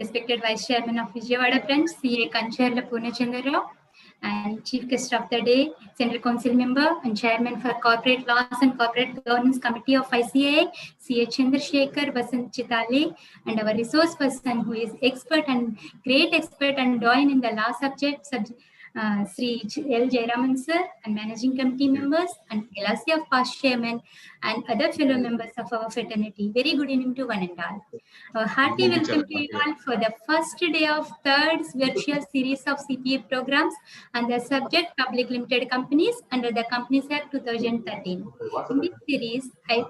respected Vice Chairman of Vijayawada Branch, CA Kancherla Purnachandra Rao, and Chief Guest of the Day, Central Council Member and Chairman for Corporate Laws and Corporate Governance Committee of ICAI, CA Chandrasekhar Vasant Chitale, and our resource person who is expert and great expert and doyen in the law subject, Sri L. Jayaraman sir, and managing committee members, and Galaxy of past chairman, and other fellow members of our fraternity. Very good evening to one and all. A hearty welcome to you all for the first day of third virtual series of CPA programs and the subject Public Limited Companies under the Companies Act 2013. In this series,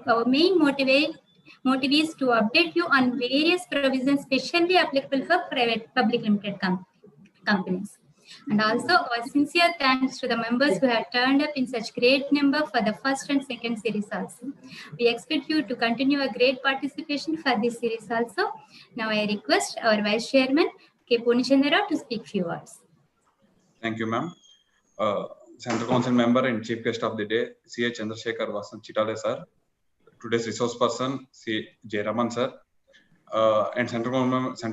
our main motive is to update you on various provisions specially applicable for private public limited companies. And also our sincere thanks to the members who have turned up in such great number for the first and second series also. We expect you to continue a great participation for this series also. Now I request our Vice Chairman, K. Purnachandra Rao, to speak few words. Thank you, ma'am. Central Council Member and Chief Guest of the Day, CA Chandrasekhar Vasant Chitale sir. Today's resource person, C. Jayaraman sir. And Central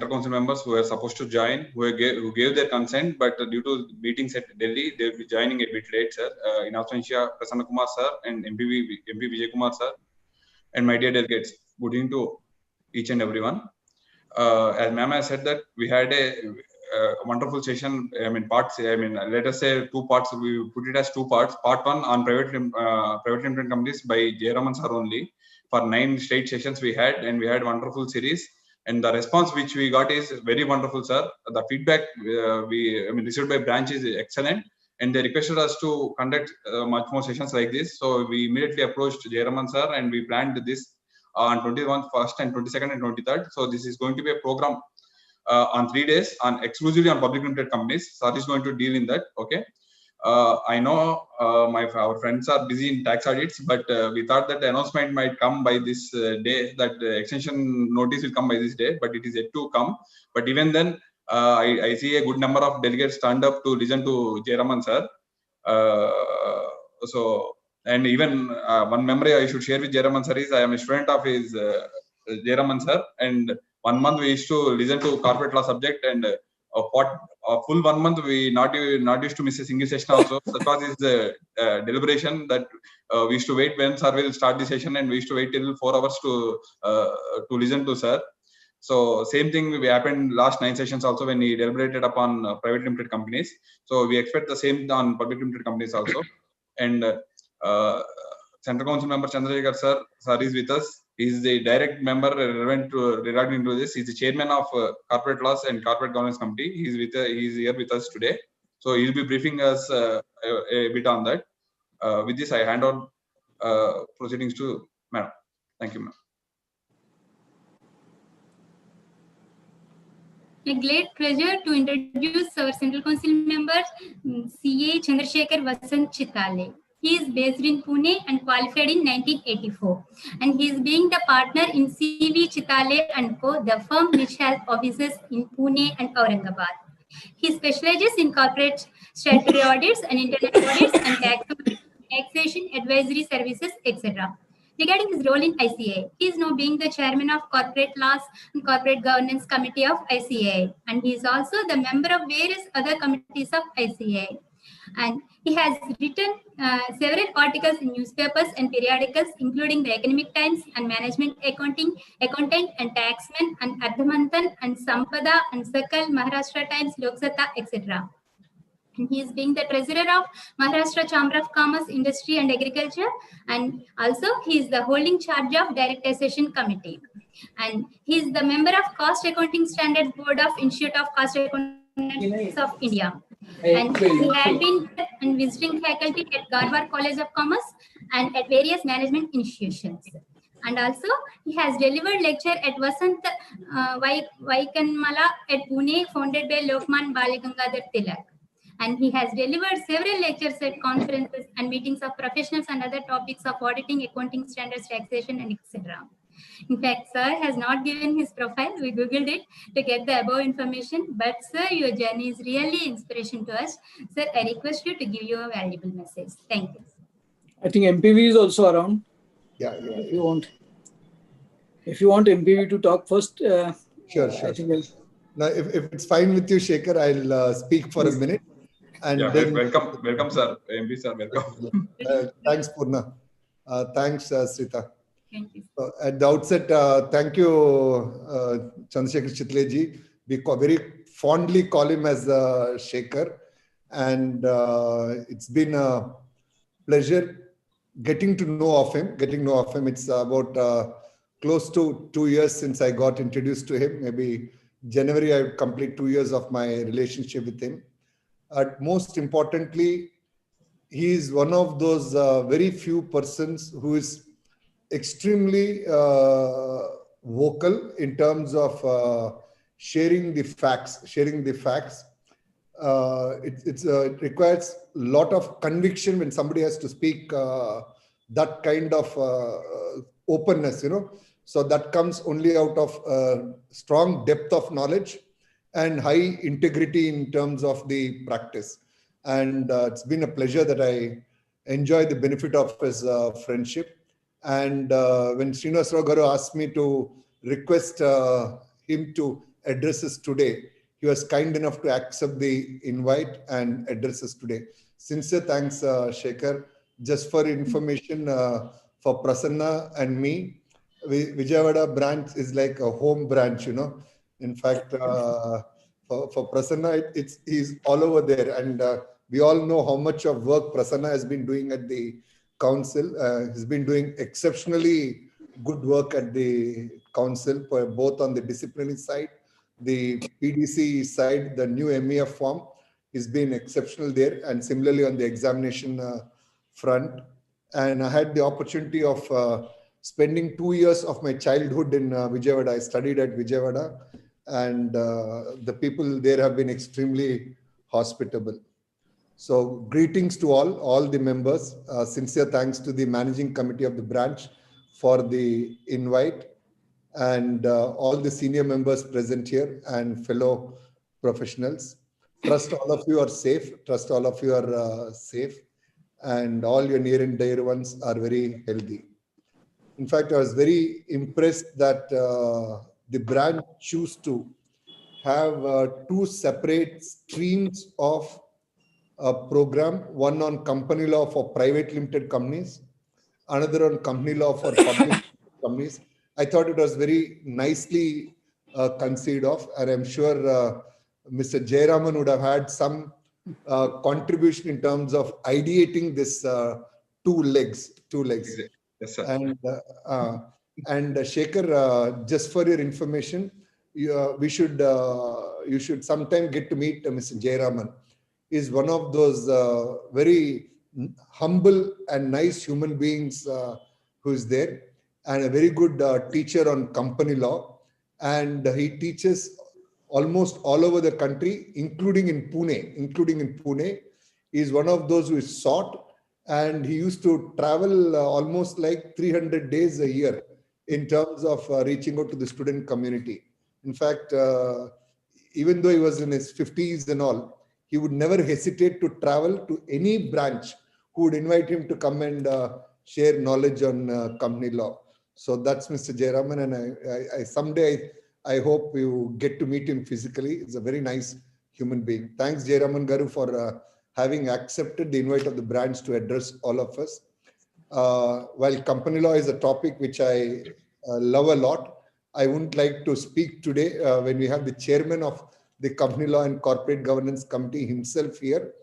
Council members who are supposed to join, who gave their consent, but due to meetings at Delhi, they will be joining a bit late, sir. In absentia, Prasanna Kumar sir and MP Vijay Kumar sir, and my dear delegates, good evening to each and everyone. As ma'am has said that we had a wonderful session. Let us say 2 parts. We put it as 2 parts. Part 1 on private limited companies by Jayaraman sir only. For 9 straight sessions we had, and we had wonderful series. And the response which we got is very wonderful, sir. The feedback we received by branch is excellent, and they requested us to conduct much more sessions like this. So we immediately approached Jayaraman sir, and we planned this on 21st and 22nd and 23rd. So this is going to be a program on 3 days exclusively on public limited companies. Sir is going to deal in that. Okay. I know our friends are busy in tax audits, but we thought that the announcement might come by this day, that the extension notice will come by this day, but it is yet to come. But even then, I see a good number of delegates stand up to listen to Jayaraman sir. And even one memory I should share with Jayaraman sir is I am a student of his Jayaraman sir, and 1 month we used to listen to corporate law subject, and a full 1 month we not used to miss a single session also. Because it's the deliberation that we used to wait when sir will start the session, and we used to wait till 4 hours to listen to sir. So same thing happened last 9 sessions also when he deliberated upon private limited companies. So we expect the same on public limited companies also. And Central Council Member Chandrasekhar sir is with us. He is the direct member relevant regarding to this. He is the chairman of Corporate Laws and Corporate Governance Committee. He is here with us today. So he will be briefing us a bit on that. With this, I hand on proceedings to Madam. Thank you, ma'am. A great pleasure to introduce our Central Council member, CA Chandrasekhar Vasant Chitale. He is based in Pune and qualified in 1984. And he is being the partner in CV Chitale & Co., the firm which has offices in Pune and Aurangabad. He specializes in corporate statutory audits and internal audits and taxation advisory services, etc. Regarding his role in ICAI, he is now being the chairman of Corporate Laws and Corporate Governance Committee of ICAI, and he is also the member of various other committees of ICAI. And he has written several articles in newspapers and periodicals, including the Economic Times and Management Accountant and Taxman and Ardhamanthan and Sampada and Sakal, Maharashtra Times, Loksata, etc. And he is being the treasurer of Maharashtra Chamber of Commerce, Industry and Agriculture, and also he is the holding charge of Direct Taxation Committee. And he is the member of Cost Accounting Standards Board of Institute of Cost Accountants of India. And he had been visiting faculty at Garwar College of Commerce and at various management institutions. And also, he has delivered lecture at Vasant Vaikanmala at Pune, founded by Lokman Balagangadhar Tilak. And he has delivered several lectures at conferences and meetings of professionals and other topics of auditing, accounting standards, taxation, and etc. In fact, sir has not given his profile. We Googled it to get the above information. But sir, your journey is really inspiration to us. Sir, I request you to give you a valuable message. Thank you. I think MPV is also around. Yeah. If you want MPV to talk first, sure. I think Now, if it's fine with you, Shekhar, I'll speak for a minute. And yeah, then welcome, sir. MB sir, welcome. Thanks, Purna. Thanks, Srita. Thank you. At the outset, thank you, Chandrasekhar Chitaleji. We very fondly call him as Shekhar. And it's been a pleasure getting to know of him. It's about close to 2 years since I got introduced to him. Maybe January, I would complete 2 years of my relationship with him. Most importantly, he is one of those very few persons who is extremely vocal in terms of sharing the facts. It requires a lot of conviction when somebody has to speak that kind of openness, So that comes only out of strong depth of knowledge and high integrity in terms of the practice. And it's been a pleasure that I enjoy the benefit of his friendship. And when Srinivas Rao Garu asked me to request him to address us today, he was kind enough to accept the invite and address us today. Sincere thanks, Shekhar. Just for information, for Prasanna and me, Vijayawada branch is like a home branch, In fact, for Prasanna, he's all over there. And we all know how much of work Prasanna has been doing at the council. He's been doing exceptionally good work at the council, both on the disciplinary side, the PDC side, the new MEF form has been exceptional there, and similarly on the examination front. And I had the opportunity of spending 2 years of my childhood in Vijayawada. I studied at Vijayawada, and the people there have been extremely hospitable. So greetings to all the members. Sincere thanks to the managing committee of the branch for the invite, and all the senior members present here and fellow professionals. Trust all of you are safe. And all your near and dear ones are very healthy. In fact, I was very impressed that the branch chose to have 2 separate streams of a program, one on company law for private limited companies, another on company law for public companies. I thought it was very nicely conceived of, and I'm sure Mr. Jayaraman would have had some contribution in terms of ideating this two legs. Yes, sir. And Shekhar, just for your information, you should sometime get to meet Mr. Jayaraman. Is one of those very humble and nice human beings who is there, and a very good teacher on company law. And he teaches almost all over the country, including in Pune. He is one of those who is sought, and he used to travel almost like 300 days a year in terms of reaching out to the student community. In fact, even though he was in his 50s and all, he would never hesitate to travel to any branch who would invite him to come and share knowledge on company law. So that's Mr. Jayaraman, and I someday I hope you get to meet him physically. He's a very nice human being. Thanks, Jayaraman Garu, for having accepted the invite of the branch to address all of us. While company law is a topic which I love a lot, I wouldn't like to speak today when we have the chairman of the Company Law and Corporate Governance Committee himself here,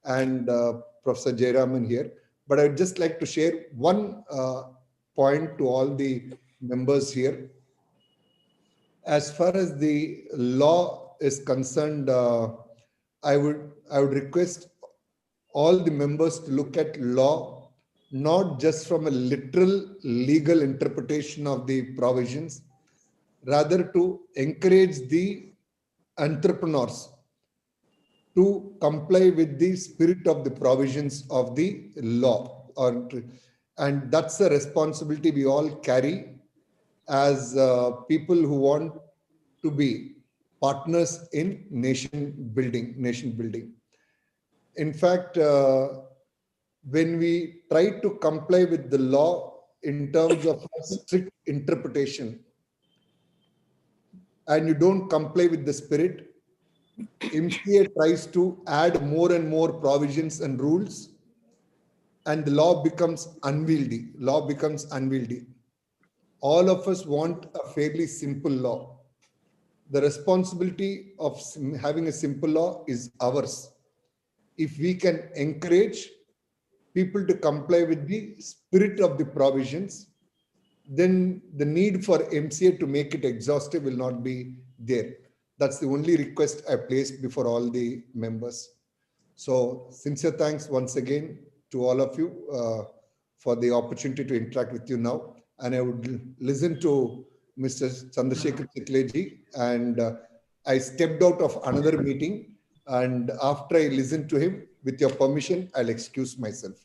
and Professor Jayaraman here. But I'd just like to share one point to all the members here. As far as the law is concerned, I would request all the members to look at law not just from a literal legal interpretation of the provisions, rather to encourage the entrepreneurs to comply with the spirit of the provisions of the law. And that's a responsibility we all carry as people who want to be partners in nation building. In fact, when we try to comply with the law in terms of strict interpretation, and you don't comply with the spirit, MCA tries to add more and more provisions and rules, and the law becomes unwieldy. Law becomes unwieldy. All of us want a fairly simple law. The responsibility of having a simple law is ours. If we can encourage people to comply with the spirit of the provisions, then the need for MCA to make it exhaustive will not be there. That's the only request I placed before all the members. So sincere thanks once again to all of you for the opportunity to interact with you now. And I would listen to Mr. Chandrasekhar Chitaleji, and I stepped out of another meeting, and after I listened to him, with your permission, I'll excuse myself.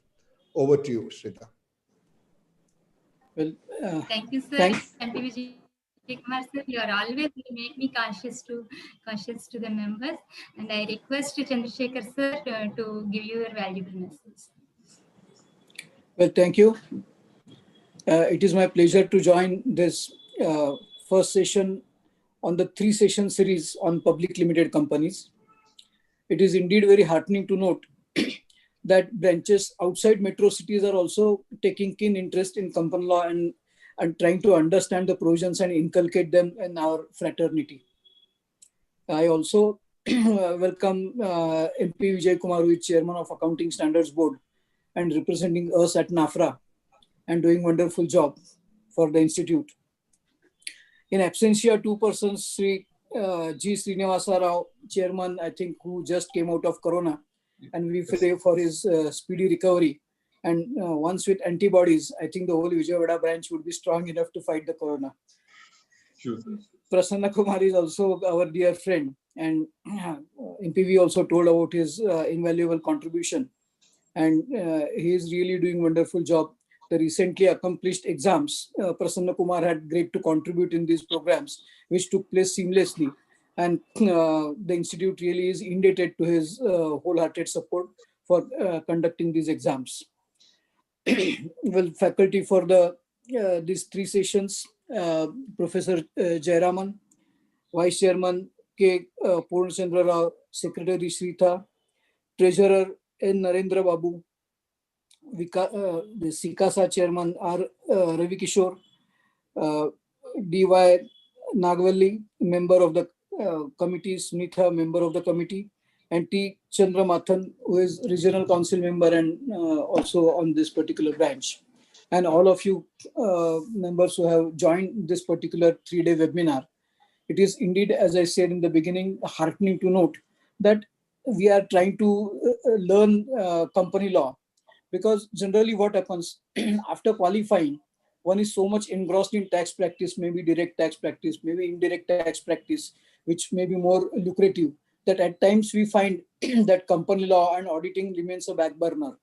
Over to you, Shrita. Well, Thank you, sir. thanks. MPV Kumar, sir, you are always make me cautious to the members, and I request Chandrasekhar sir to give your valuable message. Well, thank you. It is my pleasure to join this first session on the 3-session series on public limited companies. It is indeed very heartening to note that branches outside metro cities are also taking keen interest in company law and trying to understand the provisions and inculcate them in our fraternity. I also welcome MP Vijay Kumar, who is Chairman of Accounting Standards Board and representing us at NAFRA and doing wonderful job for the institute. In absentia, 2 persons, Sri G. Srinivasa Rao, Chairman, I think, who just came out of Corona, and we pray for his speedy recovery. And once with antibodies, I think the whole Vijayawada branch would be strong enough to fight the Corona. Sure. Prasanna Kumar is also our dear friend, and MPV also told about his invaluable contribution, and he is really doing wonderful job. The recently accomplished exams, Prasanna Kumar had great to contribute in these programs, which took place seamlessly. And the institute really is indebted to his wholehearted support for conducting these exams. Well, faculty for these 3 sessions, Professor Jayaraman, Vice Chairman K. Purnachandra Rao, Secretary Sritha, Treasurer N. Narendra Babu, the SICASA Chairman R. Ravi Kishore, D.Y. Nagvalli, member of the committee, Sunitha, member of the committee, and T. Chandramathan, who is regional council member and also on this particular branch. And all of you members who have joined this particular 3-day webinar. It is indeed, as I said in the beginning, heartening to note that we are trying to learn company law, because generally what happens after qualifying, one is so much engrossed in tax practice, maybe direct tax practice, maybe indirect tax practice, which may be more lucrative, that at times we find that company law and auditing remains a back burner.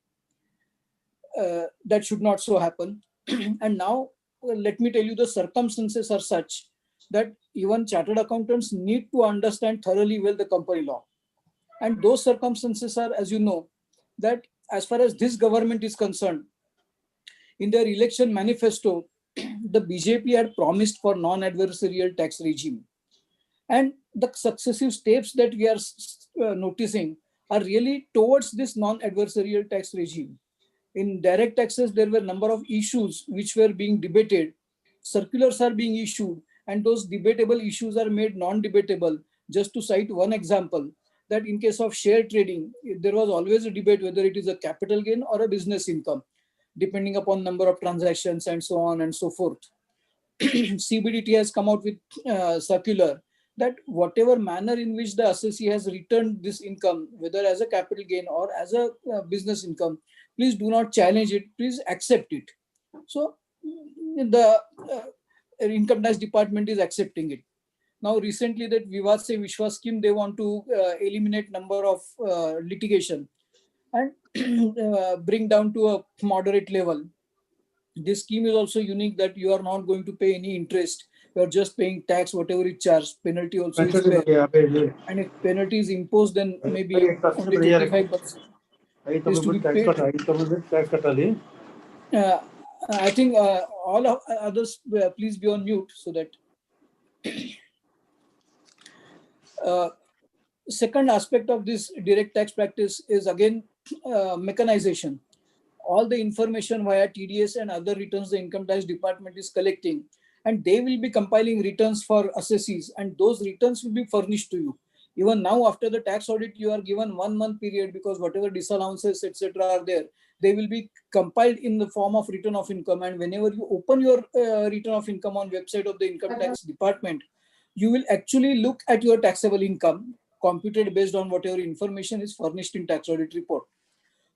That should not so happen. And now, let me tell you, the circumstances are such that even chartered accountants need to understand thoroughly well the company law. And those circumstances are, as you know, that as far as this government is concerned, in their election manifesto, the BJP had promised for non-adversarial tax regime. And the successive steps that we are noticing are really towards this non-adversarial tax regime. In direct taxes, there were a number of issues which were being debated. Circulars are being issued, and those debatable issues are made non-debatable. Just to cite one example, that in case of share trading, there was always a debate whether it is a capital gain or a business income, depending upon number of transactions and so on and so forth. CBDT has come out with circular that whatever manner in which the assessee has returned this income, whether as a capital gain or as a business income, please do not challenge it, please accept it. So the income tax department is accepting it. Now recently that Vivad Se Vishwas scheme, they want to eliminate number of litigation and bring down to a moderate level. This scheme is also unique that you are not going to pay any interest. You are just paying tax, whatever it charged. Penalty also is there. And if penalty is imposed, then maybe only 25% is to be paid. I think all of others, please be on mute so that. Second aspect of this direct tax practice is again mechanization. All the information via TDS and other returns the income tax department is collecting, and they will be compiling returns for assessees, and those returns will be furnished to you. Even now, after the tax audit, you are given 1 month period, because whatever disallowances, etc. are there, they will be compiled in the form of return of income. And whenever you open your return of income on website of the income tax department, you will actually look at your taxable income computed based on whatever information is furnished in tax audit report.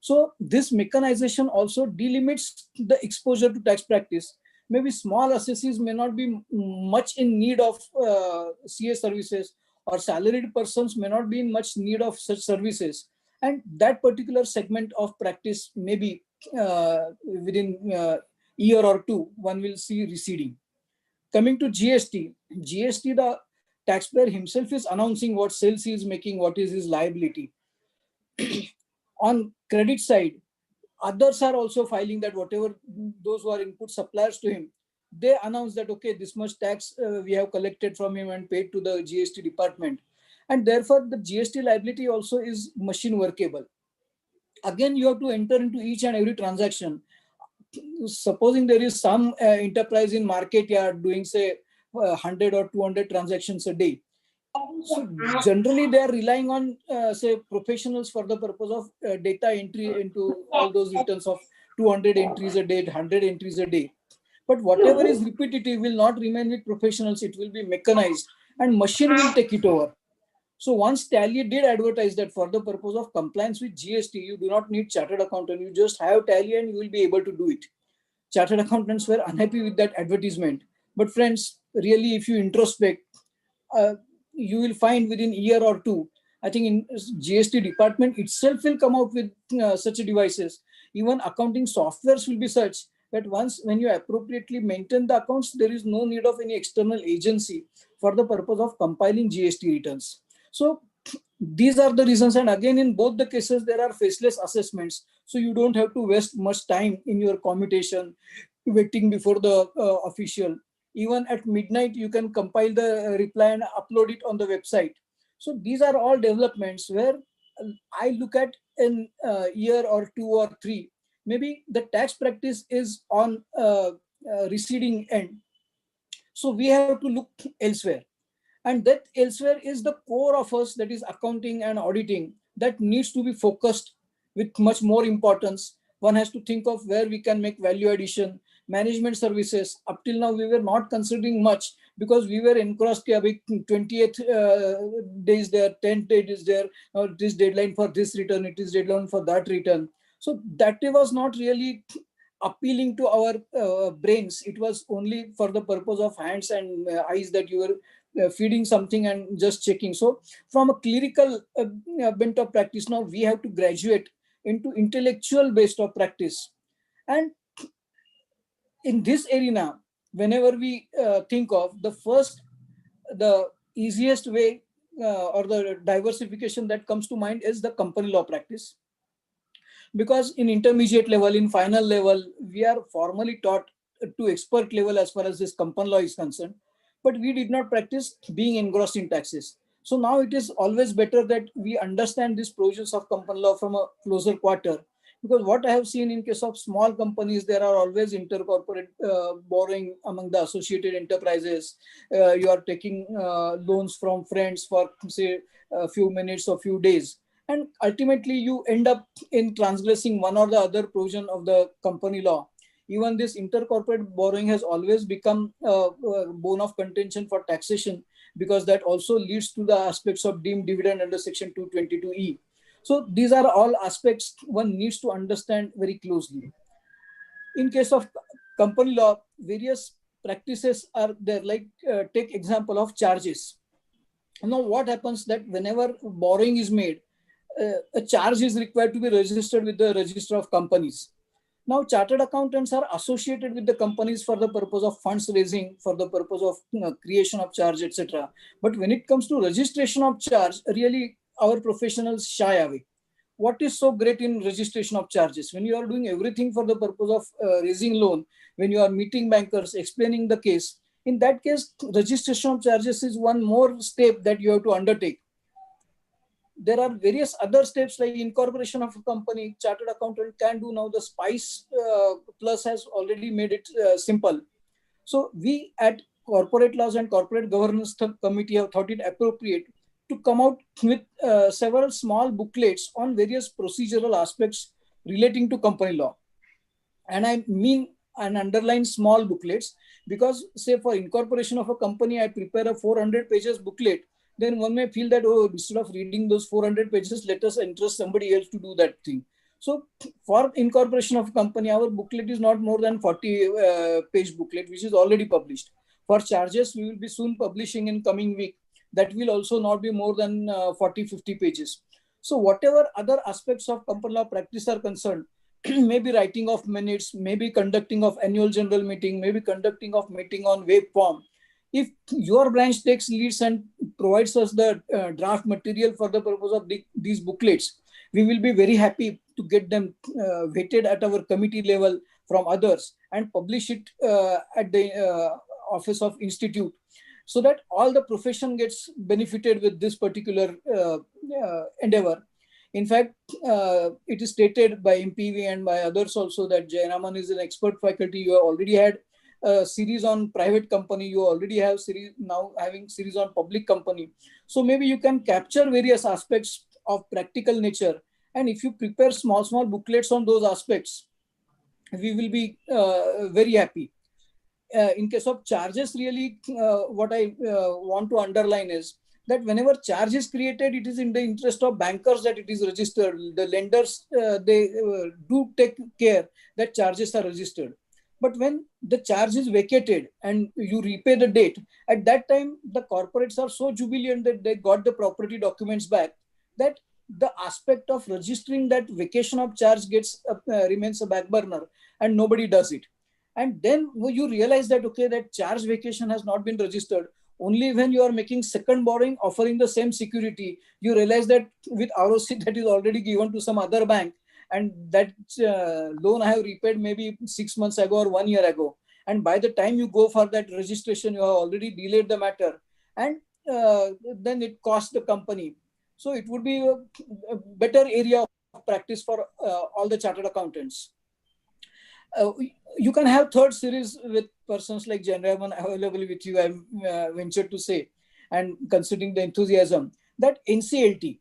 So this mechanization also delimits the exposure to tax practice. Maybe small assessees may not be much in need of CA services, or salaried persons may not be in much need of such services. And that particular segment of practice, maybe within a year or two, one will see receding. Coming to GST, the taxpayer himself is announcing what sales he is making, what is his liability. On credit side, others are also filing that whatever those who are input suppliers to him, they announce that, okay, this much tax we have collected from him and paid to the GST department. And therefore, the GST liability also is machine workable. Again, you have to enter into each and every transaction. Supposing there is some enterprise in market yard doing, say, 100 or 200 transactions a day. So generally, they are relying on, say, professionals for the purpose of data entry into all those returns of 200 entries a day, 100 entries a day. But whatever is repetitive will not remain with professionals. It will be mechanized, and machine will take it over. So once Tally did advertise that for the purpose of compliance with GST, you do not need chartered accountant. You just have Tally and you will be able to do it. Chartered accountants were unhappy with that advertisement. But friends, really, if you introspect, you will find within a year or two, I think in GST department itself will come out with such devices. Even accounting softwares will be such that when you appropriately maintain the accounts, there is no need of any external agency for the purpose of compiling GST returns. So these are the reasons. And again, in both the cases, there are faceless assessments. So you don't have to waste much time in your commutation, waiting before the official. Even at midnight, you can compile the reply and upload it on the website. So these are all developments where I look at in a year or 2 or 3, maybe the tax practice is on receding end. So we have to look elsewhere. And that elsewhere is the core of us, that is accounting and auditing, that needs to be focused with much more importance. One has to think of where we can make value addition. Management services, up till now, we were not considering much because we were engrossed. 28th days there, 10th date is there, or this deadline for this return, it is deadline for that return. So that was not really appealing to our brains. It was only for the purpose of hands and eyes, that you were feeding something and just checking. So from a clerical bent of practice, now we have to graduate into intellectual based of practice. And in this arena, whenever we think of the easiest way or the diversification that comes to mind is the company law practice. Because in intermediate level, in final level, we are formally taught to expert level as far as this company law is concerned, but we did not practice being engrossed in taxes. So now it is always better that we understand these provisions of company law from a closer quarter. Because what I have seen in case of small companies, there are always intercorporate borrowing among the associated enterprises. You are taking loans from friends for, say, a few minutes or few days. And ultimately, you end up in transgressing one or the other provision of the company law. Even this intercorporate borrowing has always become a bone of contention for taxation, because that also leads to the aspects of deemed dividend under Section 222E. So these are all aspects one needs to understand very closely. In case of company law, various practices are there, like take example of charges. Now what happens that whenever borrowing is made, a charge is required to be registered with the register of companies. Now chartered accountants are associated with the companies for the purpose of funds raising, for the purpose of creation of charge, etc. But when it comes to registration of charge, really our professionals shy away. What is so great in registration of charges? When you are doing everything for the purpose of raising loan, when you are meeting bankers, explaining the case, In that case, registration of charges is one more step that you have to undertake. There are various other steps like incorporation of a company. Chartered accountant can do now. The SPICE Plus has already made it simple. So we at Corporate Laws and Corporate Governance Committee have thought it appropriate to come out with several small booklets on various procedural aspects relating to company law. And I mean and underline small booklets because, say, for incorporation of a company, I prepare a 400 pages booklet. Then one may feel that, oh, instead of reading those 400 pages, let us interest somebody else to do that thing. So for incorporation of a company, our booklet is not more than 40 page booklet, which is already published. For charges, we will be soon publishing in coming week. That will also not be more than 40-50 pages. So whatever other aspects of company law practice are concerned, maybe writing of minutes, maybe conducting of annual general meeting, maybe conducting of meeting on web form. If your branch takes leads and provides us the draft material for the purpose of these booklets, we will be very happy to get them vetted at our committee level from others and publish it at the office of institute, so that all the profession gets benefited with this particular endeavor. In fact, it is stated by MPV and by others also that Jayaraman is an expert faculty. You have already had a series on private company. You already have series now having series on public company. So maybe you can capture various aspects of practical nature. And if you prepare small booklets on those aspects, we will be very happy. In case of charges, really, what I want to underline is that whenever charge is created, it is in the interest of bankers that it is registered. The lenders, they do take care that charges are registered. But when the charge is vacated and you repay the debt, at that time, the corporates are so jubilant that they got the property documents back, that the aspect of registering that vacation of charge gets remains a back burner and nobody does it. And then you realize that, okay, that charge vacation has not been registered. Only when you are making second borrowing, offering the same security, you realize that with ROC that is already given to some other bank, and that loan I have repaid maybe 6 months ago or 1 year ago. And by the time you go for that registration, you have already delayed the matter, and then it costs the company. So it would be a better area of practice for all the chartered accountants. You can have third series with persons like Jayaraman available with you, I venture to say, and considering the enthusiasm, that NCLT.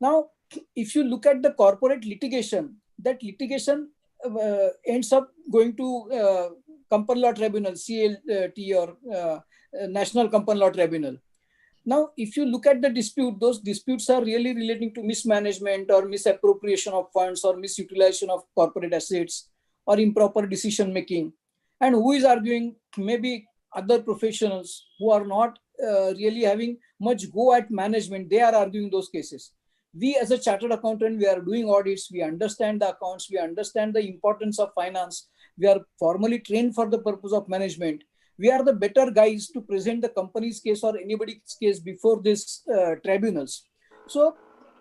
Now, if you look at the corporate litigation, that litigation ends up going to Company Law Tribunal, CLT, or National Company Law Tribunal. Now, if you look at the dispute, those disputes are really relating to mismanagement or misappropriation of funds or misutilization of corporate assets or improper decision making. And who is arguing? Maybe other professionals who are not really having much go at management. They are arguing those cases. We as a chartered accountant, we are doing audits. We understand the accounts. We understand the importance of finance. We are formally trained for the purpose of management. We are the better guys to present the company's case or anybody's case before these tribunals. So,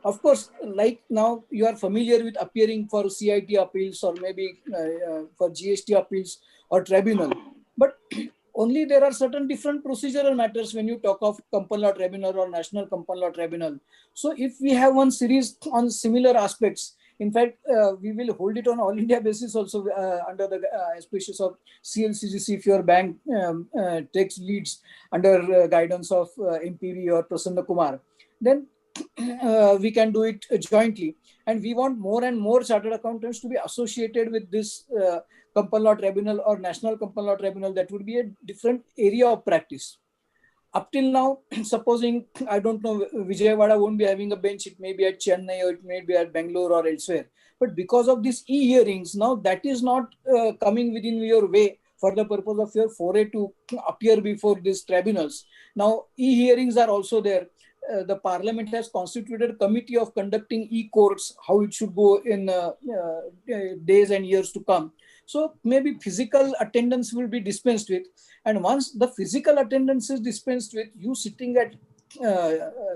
of course, like now you are familiar with appearing for CIT appeals or maybe for GST appeals or tribunal. But only there are certain different procedural matters when you talk of Company Law Tribunal or National Company Law Tribunal. So if we have one series on similar aspects, in fact, we will hold it on all India basis also under the auspices of CLCGC if your bank takes leads under guidance of MPV or Prasanna Kumar. Then we can do it jointly. And we want more and more chartered accountants to be associated with this Company Law Tribunal or National Company Law Tribunal. That would be a different area of practice. Up till now, supposing, I don't know, Vijayawada won't be having a bench, it may be at Chennai or it may be at Bangalore or elsewhere. But because of these e-hearings, now that is not coming within your way for the purpose of your foray to appear before these tribunals. Now, e-hearings are also there. The Parliament has constituted a committee of conducting e-courts, how it should go in days and years to come. So maybe physical attendance will be dispensed with. And once the physical attendance is dispensed with, you sitting at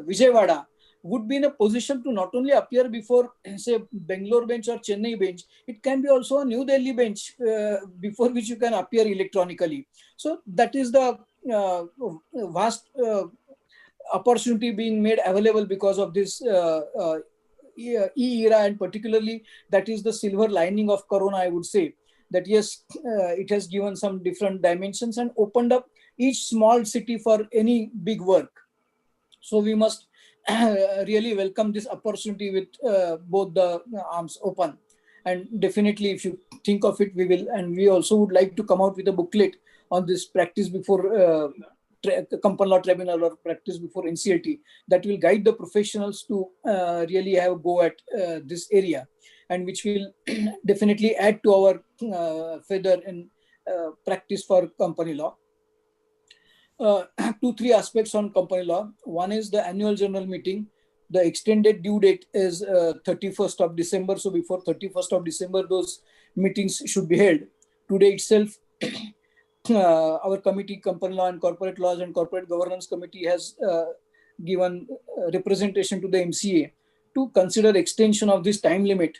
Vijayawada would be in a position to not only appear before, say, Bangalore bench or Chennai bench, it can be also a New Delhi bench before which you can appear electronically. So that is the vast opportunity being made available because of this e-era, and particularly that is the silver lining of Corona, I would say. That yes, it has given some different dimensions and opened up each small city for any big work. So we must really welcome this opportunity with both the arms open. And definitely, if you think of it, we will. And we also would like to come out with a booklet on this practice before Company Law Tribunal or practice before NCLT that will guide the professionals to really have a go at this area, and which will definitely add to our feather in practice for company law. 2-3 aspects on company law. One is the annual general meeting. The extended due date is 31st of December. So before 31st of December, those meetings should be held. Today itself, our committee, Company Law and Corporate Laws and Corporate Governance Committee, has given representation to the MCA to consider extension of this time limit.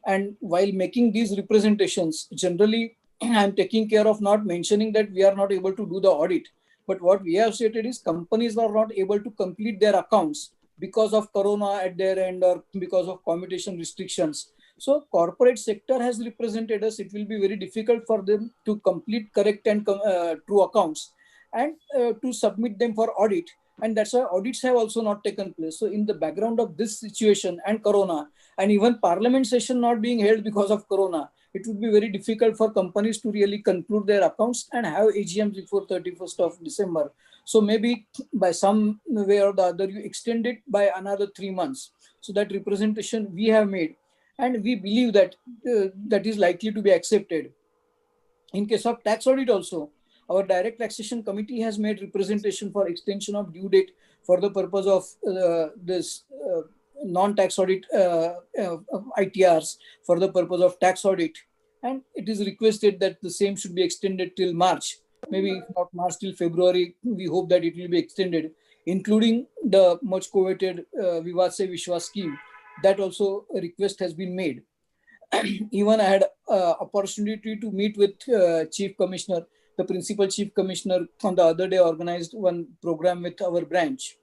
And while making these representations, generally, I'm taking care of not mentioning that we are not able to do the audit. But what we have stated is companies are not able to complete their accounts because of Corona at their end or because of commutation restrictions. So corporate sector has represented us. It will be very difficult for them to complete correct and true accounts and to submit them for audit. And that's why audits have also not taken place. So in the background of this situation and Corona, and even Parliament session not being held because of Corona, it would be very difficult for companies to really conclude their accounts and have AGMs before 31st of December. So maybe by some way or the other, you extend it by another 3 months. So that representation we have made, and we believe that that is likely to be accepted. In case of tax audit also, our direct taxation committee has made representation for extension of due date for the purpose of this non-tax audit ITRs for the purpose of tax audit. And it is requested that the same should be extended till March. Maybe if not March, till February. We hope that it will be extended, including the much coveted Vivad Se Vishwas scheme. That also a request has been made. Even I had opportunity to meet with Chief Commissioner, the Principal Chief Commissioner, on the other day organized one program with our branch.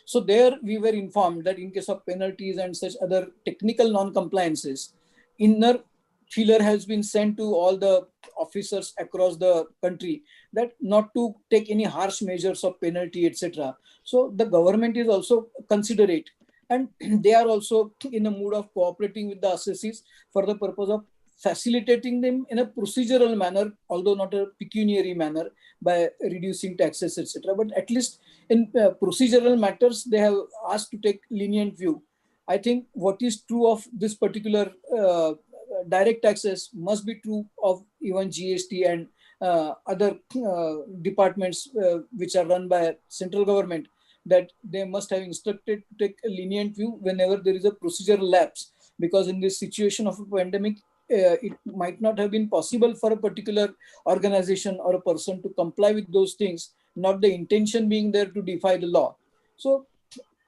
So there we were informed that in case of penalties and such other technical non-compliances, inner feeler has been sent to all the officers across the country that not to take any harsh measures of penalty, etc. So the government is also considerate, and they are also in a mood of cooperating with the assessees for the purpose of facilitating them in a procedural manner, although not a pecuniary manner, by reducing taxes, etc. But at least in procedural matters, they have asked to take lenient view. I think what is true of this particular direct taxes must be true of even GST and other departments which are run by central government, that they must have instructed to take a lenient view whenever there is a procedural lapse, because in this situation of a pandemic, it might not have been possible for a particular organization or a person to comply with those things, not the intention being there to defy the law. So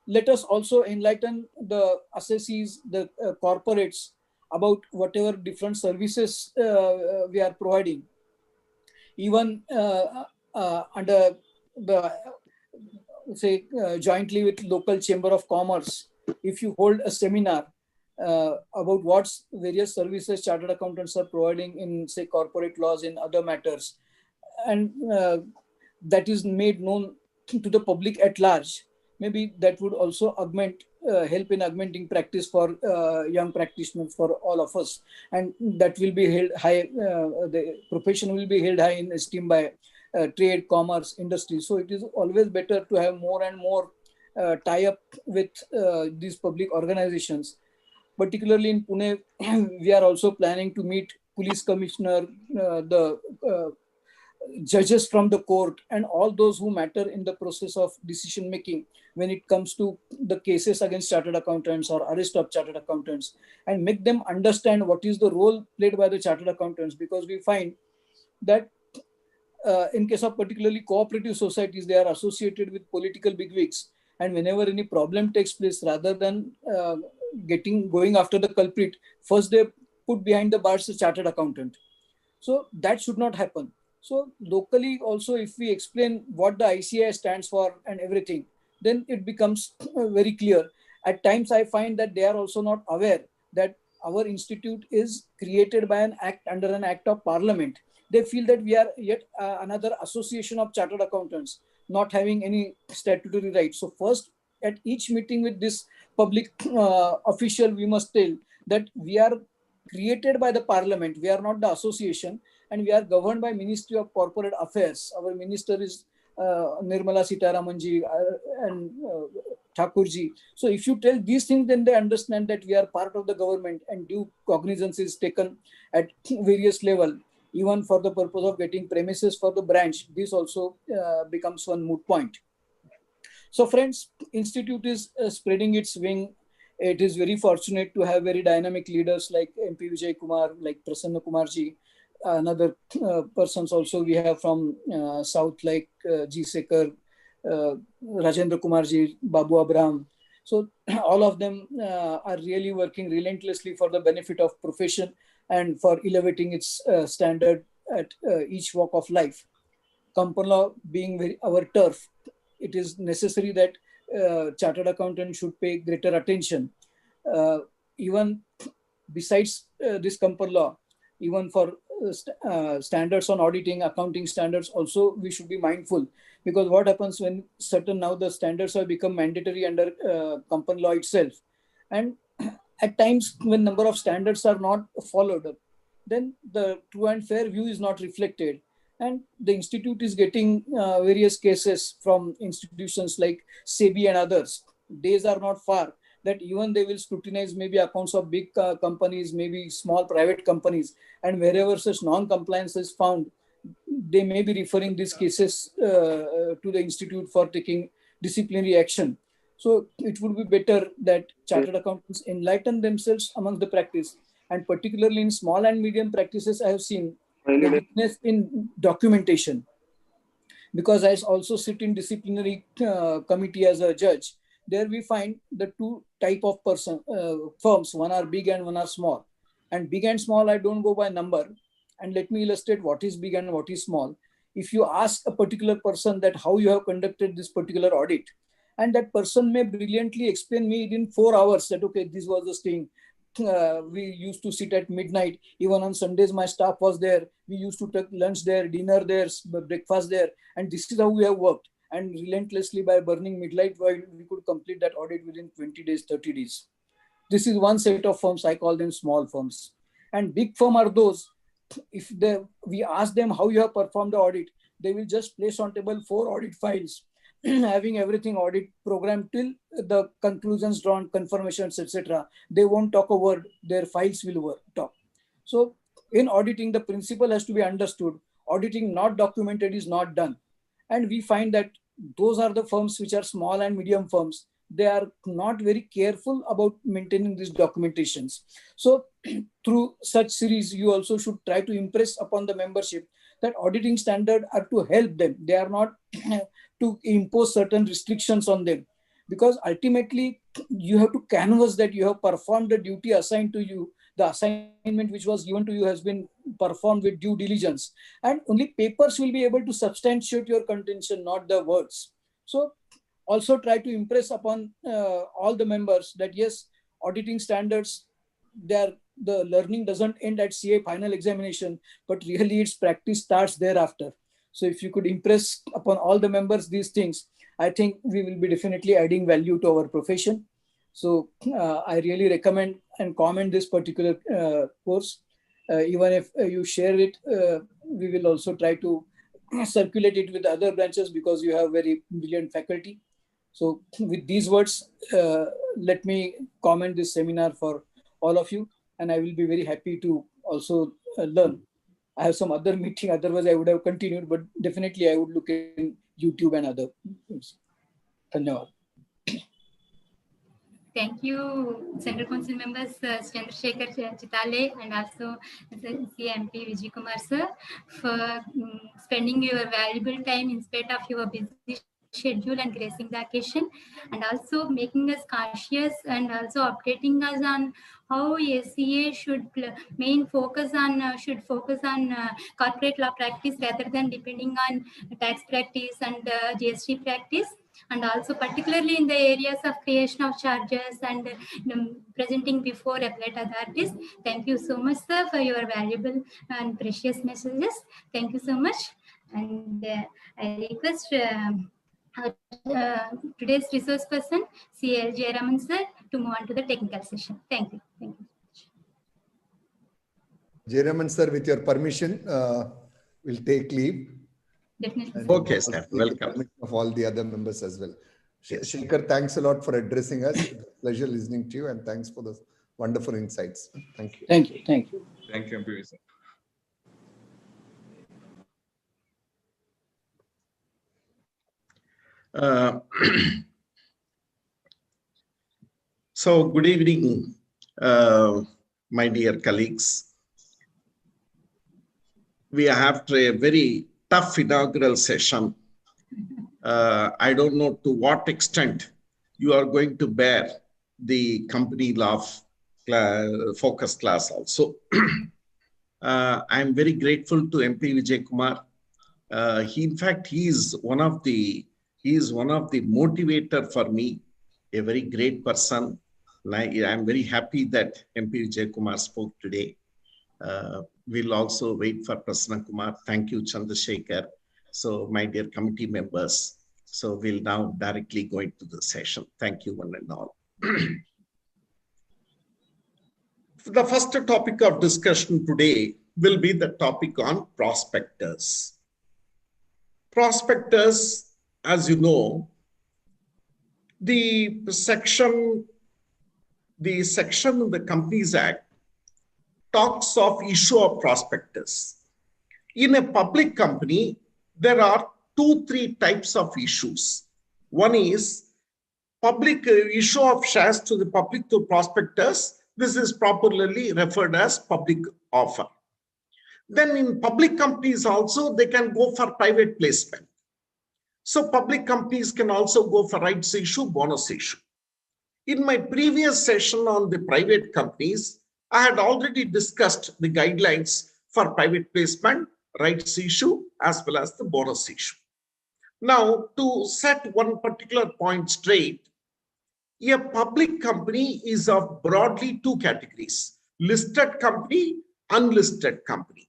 let us also enlighten the assessees, the corporates, about whatever different services we are providing. Even under the, say, jointly with local chamber of commerce, if you hold a seminar about what various services chartered accountants are providing in, say, corporate laws, in other matters, and that is made known to the public at large, maybe that would also augment, help in augmenting practice for young practitioners, for all of us, and that will be held high, the profession will be held high in esteem by trade, commerce, industry. So it is always better to have more and more tie-up with these public organizations. Particularly in Pune, we are also planning to meet police commissioner, the judges from the court, and all those who matter in the process of decision making when it comes to the cases against chartered accountants or arrest of chartered accountants, and make them understand what is the role played by the chartered accountants. Because we find that in case of particularly cooperative societies, they are associated with political bigwigs, and whenever any problem takes place, rather than going after the culprit, first they put behind the bars a chartered accountant. So that should not happen. So locally also, if we explain what the ICAI stands for and everything, then it becomes very clear. At times I find that they are also not aware that our institute is created by an act, under an act of parliament. They feel that we are yet another association of chartered accountants, not having any statutory rights. So first, at each meeting with this public official, we must tell that we are created by the parliament. We are not the association, and we are governed by Ministry of Corporate Affairs. Our minister is Nirmala Sitaramanji and Thakurji. So if you tell these things, then they understand that we are part of the government, and due cognizance is taken at various level, even for the purpose of getting premises for the branch. This also becomes one moot point. So friends, Institute is spreading its wing. It is very fortunate to have very dynamic leaders like MP Vijay Kumar, like Prasanna Kumarji. Another persons also we have from South, like G. Sekar, Rajendra Kumarji, Babu Abraham. So all of them are really working relentlessly for the benefit of profession and for elevating its standard at each walk of life. Company law being our turf, it is necessary that chartered accountant should pay greater attention. Even besides this company law, even for standards on auditing, accounting standards also, we should be mindful, because what happens when certain now the standards have become mandatory under company law itself, and at times when number of standards are not followed up, then the true and fair view is not reflected. And the institute is getting various cases from institutions like SEBI and others. Days are not far that even they will scrutinize maybe accounts of big companies, maybe small private companies, and wherever such non-compliance is found, they may be referring these cases to the institute for taking disciplinary action. So it would be better that chartered accountants enlighten themselves amongst the practice, and particularly in small and medium practices, I have seen the weakness in documentation. Because I also sit in disciplinary committee as a judge. There we find the two type of firms. One are big and one are small. And big and small, I don't go by number. And let me illustrate what is big and what is small. If you ask a particular person that how you have conducted this particular audit, and that person may brilliantly explain me in 4 hours that, okay, this was the thing. We used to sit at midnight. Even on Sundays, my staff was there. We used to take lunch there, dinner there, breakfast there. And this is how we have worked. And relentlessly by burning midnight oil, we could complete that audit within 20 days, 30 days. This is one set of firms. I call them small firms. And big firm are those, if we ask them how you have performed the audit, they will just place on table 4 audit files, having everything audit program till the conclusions drawn, confirmations, etc. They won't talk a word. Their files will talk. So in auditing, the principle has to be understood. Auditing not documented is not done. And we find that those are the firms which are small and medium firms. They are not very careful about maintaining these documentations. So through such series, you also should try to impress upon the membership that auditing standards are to help them. They are not to impose certain restrictions on them. Because ultimately, you have to canvass that you have performed the duty assigned to you. The assignment which was given to you has been performed with due diligence. And only papers will be able to substantiate your contention, not the words. So also try to impress upon all the members that yes, auditing standards, the learning doesn't end at CA final examination, but really its practice starts thereafter. So if you could impress upon all the members these things, I think we will be definitely adding value to our profession. So I really recommend and commend this particular course. Even if you share it, we will also try to circulate it with other branches because you have very brilliant faculty. So with these words, let me comment this seminar for all of you, and I will be very happy to also learn. I have some other meeting, otherwise I would have continued, but definitely I would look in YouTube and other things. Dhanyavad. Thank you, Central Council members Chandrasekhar Chitale and also CMP Vijay Kumar sir for spending your valuable time in spite of your busy schedule and gracing the occasion, and also making us cautious and also updating us on how ACA should focus on corporate law practice rather than depending on tax practice and GST practice, and also particularly in the areas of creation of charges and presenting before appellate authorities. Thank you so much, sir, for your valuable and precious messages. Thank you so much. And I request today's resource person, CL Jayaraman sir, to move on to the technical session. Thank you. Thank you. Jayaraman sir, with your permission, we'll take leave. Definitely. Okay, sir. Welcome. Of all the other members as well. Shekhar, thanks a lot for addressing us. Pleasure listening to you, and thanks for the wonderful insights. Thank you. Thank you. Thank you. Thank you, MPV sir. So, good evening, my dear colleagues. We are after a very tough inaugural session. I don't know to what extent you are going to bear the company law focus class also. I'm very grateful to MP Vijay Kumar. In fact, he is one of the motivator for me, a very great person. I'm very happy that MP Vijay Kumar spoke today. We'll also wait for Prasanna Kumar. Thank you, Chandrasekhar. So, my dear committee members, so we'll now directly go into the session. Thank you, one and all. The first topic of discussion today will be the topic on prospectus. Prospectus, as you know, the section in the Companies Act talks of issue of prospectus. In a public company, there are 2-3 types of issues. One is public issue of shares to the public through prospectus. This is popularly referred as public offer. Then in public companies also, they can go for private placement. So public companies can also go for rights issue, bonus issue. In my previous session on the private companies, I had already discussed the guidelines for private placement, rights issue, as well as the bonus issue. Now, to set one particular point straight, a public company is of broadly 2 categories: listed company, unlisted company.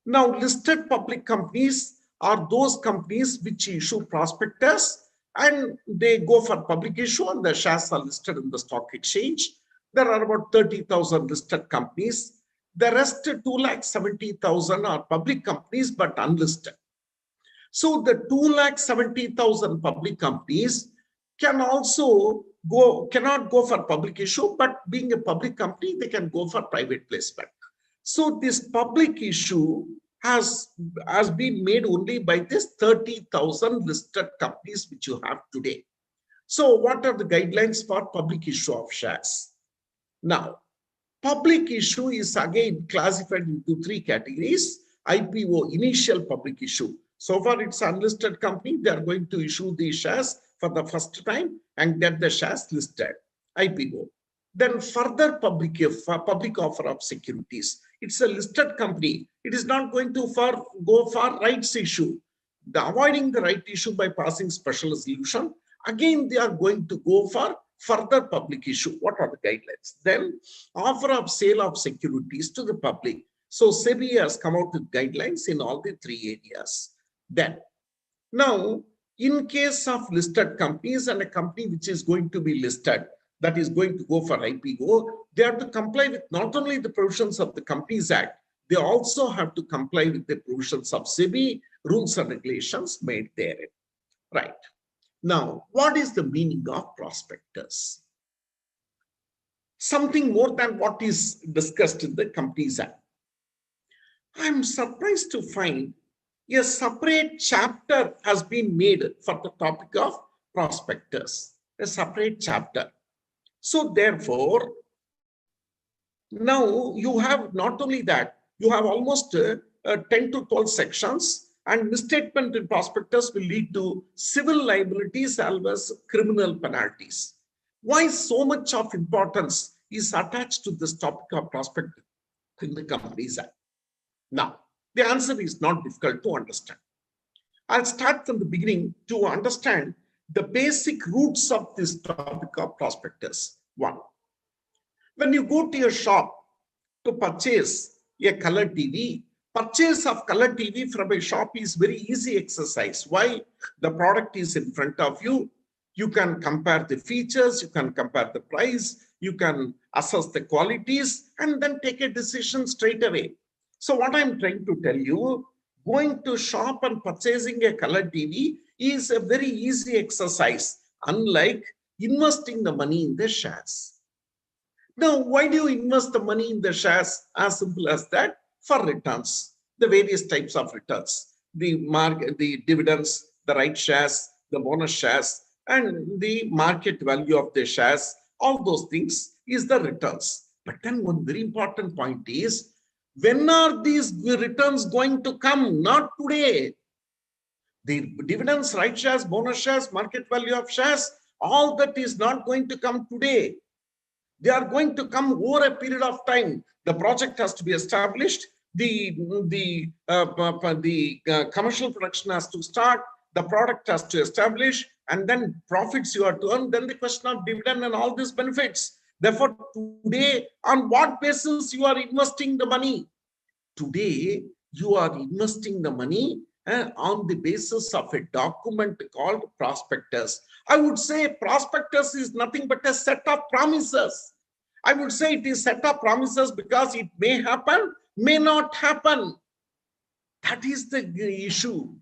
Now, listed public companies are those companies which issue prospectus and they go for public issue and the shares are listed in the stock exchange. There are about 30,000 listed companies. The rest 270,000 are public companies but unlisted. So the 270,000 public companies cannot go for public issue, but being a public company, they can go for private placement. So this public issue has been made only by this 30,000 listed companies which you have today. So what are the guidelines for public issue of shares? Now, public issue is again classified into 3 categories. IPO, initial public issue. So far it's unlisted company, they are going to issue the shares for the first time and get the shares listed, IPO. Then further public offer of securities. It's a listed company. It is not going to go for rights issue. Avoiding the right issue by passing special resolution. Again, they are going to go for further public issue. What are the guidelines? Then offer of sale of securities to the public. So SEBI has come out with guidelines in all the 3 areas. Then, now, in case of listed companies and a company which is going to be listed, that is going to go for IPO, they have to comply with not only the provisions of the Companies Act, they also have to comply with the provisions of SEBI, rules and regulations made therein. Right. Now, what is the meaning of prospectus? Something more than what is discussed in the Companies Act. I'm surprised to find a separate chapter has been made for the topic of prospectus, a separate chapter. So therefore, now you have not only that, you have almost 10 to 12 sections and misstatement in prospectus will lead to civil liabilities as well as criminal penalties. Why so much of importance is attached to this topic of prospectus in the Companies Act? Now, the answer is not difficult to understand. I'll start from the beginning to understand the basic roots of this topic of prospectus. One, when you go to your shop to purchase a color TV, purchase of color TV from a shop is very easy exercise. Why? The product is in front of you. You can compare the features, you can compare the price, you can assess the qualities, and then take a decision straight away. So what I'm trying to tell you, going to shop and purchasing a color TV is a very easy exercise, unlike investing the money in the shares. Now, why do you invest the money in the shares? As simple as that, for returns, the various types of returns, the dividends, the right shares, the bonus shares, and the market value of the shares, all those things is the returns. But then one very important point is, when are these returns going to come? Not today. The dividends, right shares, bonus shares, market value of shares, all that is not going to come today. They are going to come over a period of time. The project has to be established. The commercial production has to start. The product has to establish, and then profits you are to earn. Then the question of dividend and all these benefits. Therefore, today, on what basis you are investing the money? Today, you are investing the money on the basis of a document called prospectus. I would say prospectus is nothing but a set of promises. I would say it is set of promises because it may happen, may not happen. That is the issue.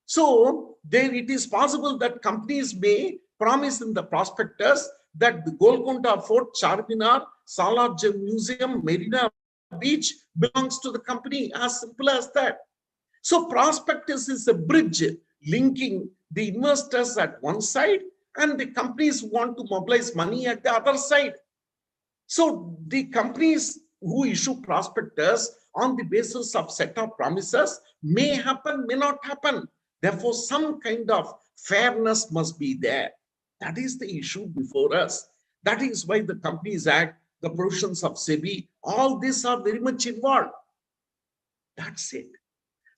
So there it is possible that companies may promise in the prospectus that the Golconda Fort, Charminar, Salar Jung Museum, Marina Beach belongs to the company, as simple as that. So prospectus is a bridge linking the investors at one side and the companies who want to mobilize money at the other side. So the companies who issue prospectus on the basis of set of promises may happen, may not happen. Therefore, some kind of fairness must be there. That is the issue before us. That is why the Companies Act, the provisions of SEBI, all these are very much involved. That's it.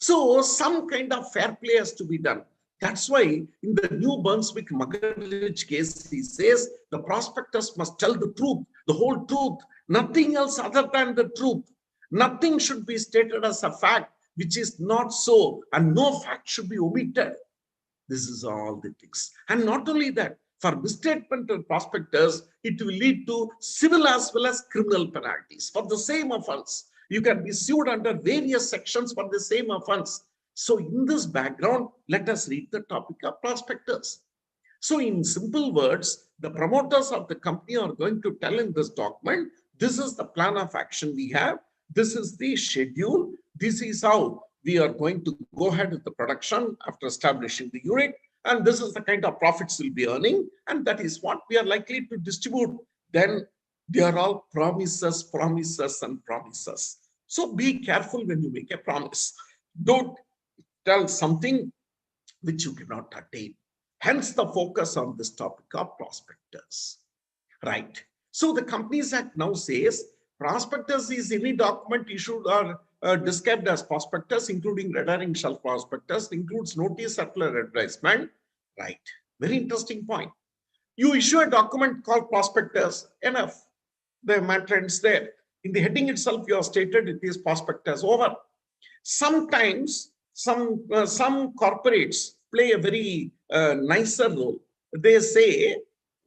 So some kind of fair play has to be done. That's why in the New Brunswick Muggeridge case, he says the prospectus must tell the truth, the whole truth, nothing else other than the truth. Nothing should be stated as a fact which is not so, and no fact should be omitted. This is all the things. And not only that, for misstatement of prospectus, it will lead to civil as well as criminal penalties for the same offense. You can be sued under various sections for the same offense. So in this background, let us read the topic of prospectus. So in simple words, the promoters of the company are going to tell in this document, this is the plan of action we have. This is the schedule. This is how we are going to go ahead with the production after establishing the unit. And this is the kind of profits we'll be earning. And that is what we are likely to distribute. Then they are all promises, promises, and promises. So be careful when you make a promise. Don't tell something which you cannot attain. Hence the focus on this topic of prospectus. Right. So the Companies Act now says prospectus is any document issued or described as prospectus, including red herring shelf prospectus, includes notice, circular, advertisement. Right. Very interesting point. You issue a document called prospectus, enough. The matter ends there. In the heading itself, you have stated it is prospectus, over. Sometimes some corporates play a very nicer role. They say,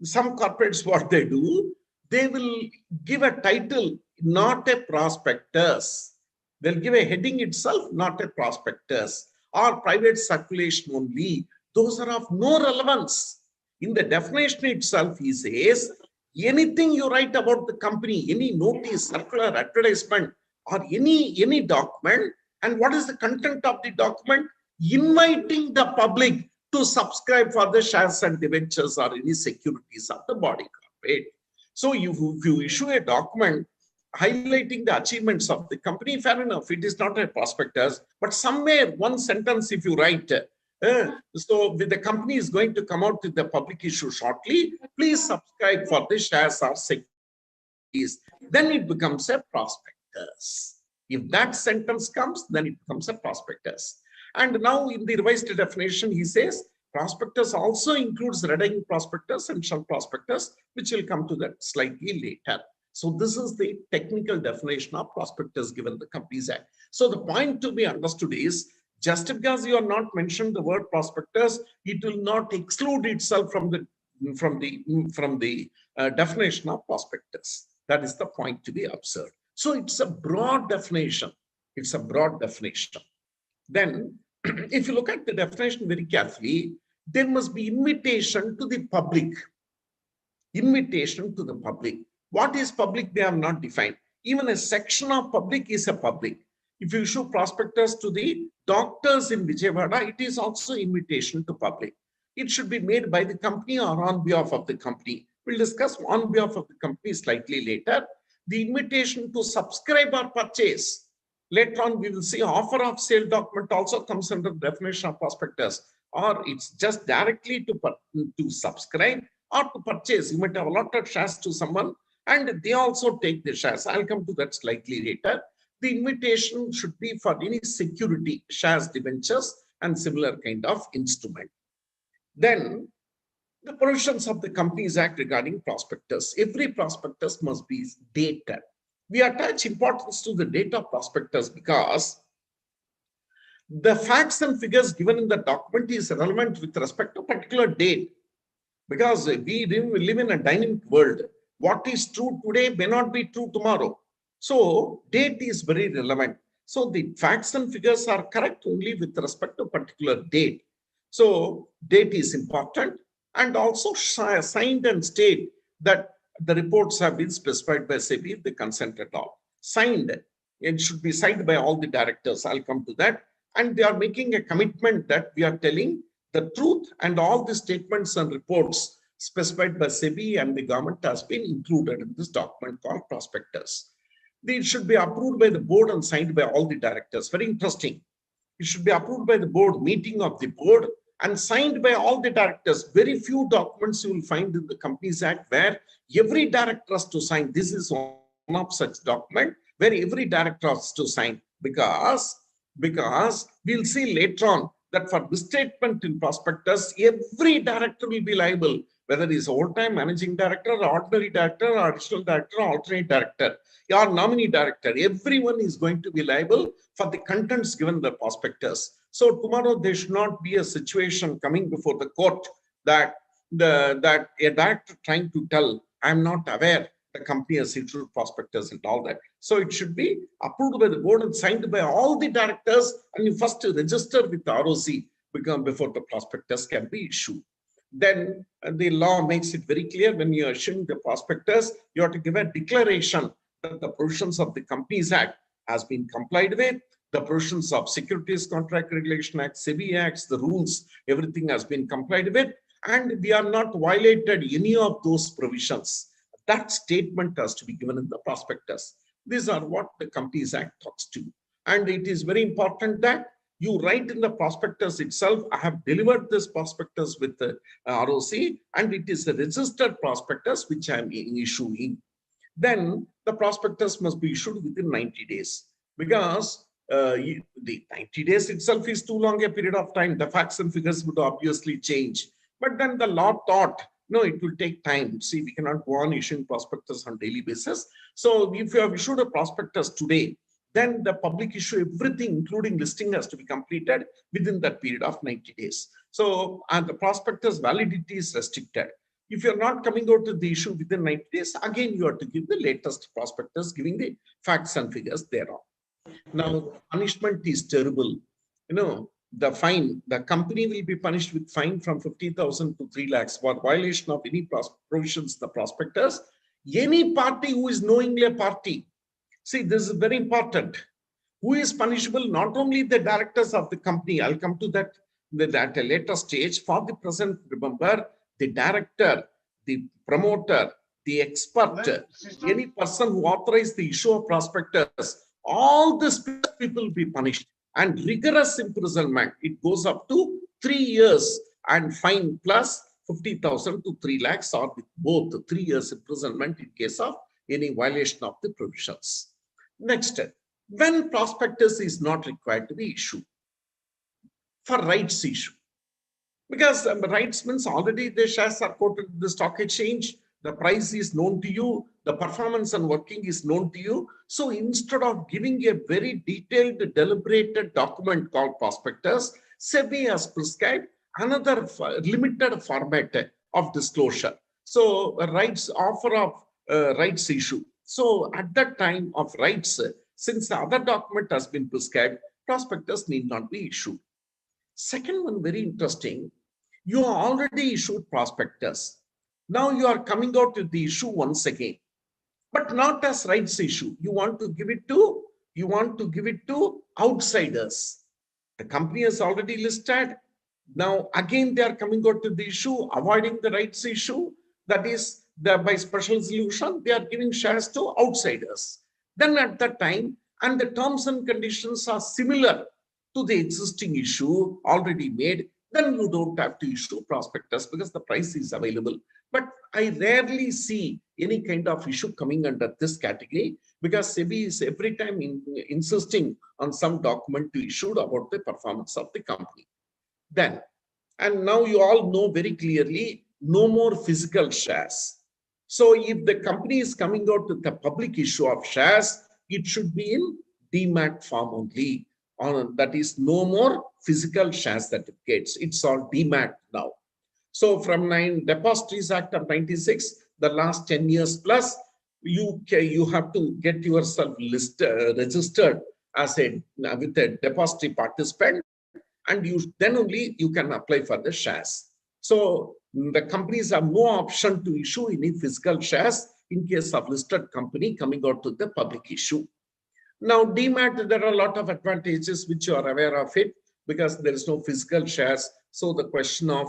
some corporates, what they do, they will give a title, not a prospectus. They'll give a heading itself, not a prospectus, or private circulation only. Those are of no relevance. In the definition itself, he says, anything you write about the company, any notice, circular, advertisement, or any document, and what is the content of the document? Inviting the public to subscribe for the shares and debentures or any securities of the body corporate. So if you issue a document highlighting the achievements of the company, fair enough. It is not a prospectus, but somewhere one sentence if you write, so the company is going to come out with the public issue shortly, please subscribe for the shares or securities. Then it becomes a prospectus. If that sentence comes, then it becomes a prospectus. And now in the revised definition, he says, prospectus also includes red-ink prospectus and shell prospectus, which will come to that slightly later. So this is the technical definition of prospectus given the Companies Act. So the point to be understood is, just because you are not mentioned the word prospectus, it will not exclude itself from the definition of prospectus. That is the point to be observed. So it's a broad definition. It's a broad definition. Then, if you look at the definition very carefully, there must be invitation to the public. Invitation to the public. What is public? They have not defined. Even a section of public is a public. If you issue prospectus to the doctors in Vijayawada, it is also invitation to public. It should be made by the company or on behalf of the company. We'll discuss on behalf of the company slightly later. The invitation to subscribe or purchase. Later on, we will see offer of sale document also comes under the definition of prospectus, or it's just directly to subscribe or to purchase. You might have allotted shares to someone and they also take the shares. I'll come to that slightly later. The invitation should be for any security, shares, debentures, and similar kind of instrument. Then the provisions of the Companies Act regarding prospectus. Every prospectus must be dated. We attach importance to the date of prospectus because the facts and figures given in the document is relevant with respect to a particular date. Because we live in a dynamic world. What is true today may not be true tomorrow. So date is very relevant. So the facts and figures are correct only with respect to a particular date. So date is important, and also signed and state that the reports have been specified by SEBI if they consented all. Signed, it should be signed by all the directors. I'll come to that. And they are making a commitment that we are telling the truth, and all the statements and reports specified by SEBI and the government has been included in this document called prospectus. It should be approved by the board and signed by all the directors. Very interesting. It should be approved by the board, meeting of the board, and signed by all the directors. Very few documents you will find in the Companies Act where every director has to sign. This is one of such document where every director has to sign, because we'll see later on that for misstatement in prospectus, every director will be liable, whether he is old-time managing director, or ordinary director, or additional director, or alternate director, or nominee director. Everyone is going to be liable for the contents given in the prospectus. So tomorrow there should not be a situation coming before the court that a director trying to tell, I'm not aware the company has issued prospectus and all that. So it should be approved by the board and signed by all the directors, and you first register with the ROC before the prospectus can be issued. Then the law makes it very clear, when you are issuing the prospectus, you have to give a declaration that the provisions of the Companies Act has been complied with, the provisions of Securities Contract Regulation Act, SEBI Acts, the rules, everything has been complied with, and we are not violated any of those provisions. That statement has to be given in the prospectus. These are what the Companies Act talks to. And it is very important that you write in the prospectus itself, I have delivered this prospectus with the ROC, and it is a registered prospectus which I am issuing. Then the prospectus must be issued within 90 days, because the 90 days itself is too long a period of time. The facts and figures would obviously change. But then the law thought, no, it will take time. See, we cannot go on issuing prospectus on daily basis. So if you have issued a prospectus today, then the public issue, everything, including listing, has to be completed within that period of 90 days. So, and the prospectus validity is restricted. If you're not coming out to the issue within 90 days, again, you have to give the latest prospectus, giving the facts and figures thereon. Now, punishment is terrible. You know, the fine, the company will be punished with fine from 50,000 to 3 lakhs for violation of any provisions, the prospectus. Any party who is knowingly a party. See, this is very important. Who is punishable? Not only the directors of the company. I'll come to that at a later stage. For the present, remember, the director, the promoter, the expert, any person who authorized the issue of prospectus, all these people will be punished. And rigorous imprisonment, it goes up to 3 years and fine plus 50,000 to 3 lakhs, or with both 3 years imprisonment in case of any violation of the provisions. Next, when prospectus is not required to be issued for rights issue, because rights means already the shares are quoted in the stock exchange, the price is known to you, the performance and working is known to you. So instead of giving a very detailed, deliberated document called prospectus, SEBI has prescribed another limited format of disclosure. So rights offer of rights issue. So at that time of rights, since the other document has been prescribed, prospectus need not be issued. Second one, very interesting. You already issued prospectus. Now you are coming out with the issue once again, but not as rights issue. You want to give it to outsiders. The company is already listed. Now again they are coming out with the issue, avoiding the rights issue. That is, by special resolution, they are giving shares to outsiders. Then at that time, and the terms and conditions are similar to the existing issue already made, then you don't have to issue prospectus because the price is available. But I rarely see any kind of issue coming under this category, because SEBI is every time insisting on some document to issue about the performance of the company. Then, and now you all know very clearly, no more physical shares. So if the company is coming out with a public issue of shares, it should be in demat form only. That is, no more physical share certificates. It's all demat now. So from Depositories Act of 96, the last 10 years plus, you have to get yourself registered as with a depository participant, and then only you can apply for the shares. So the companies have no option to issue any physical shares in case of listed company coming out to the public issue. Now, demat, there are a lot of advantages which you are aware of it, because there is no physical shares. So the question of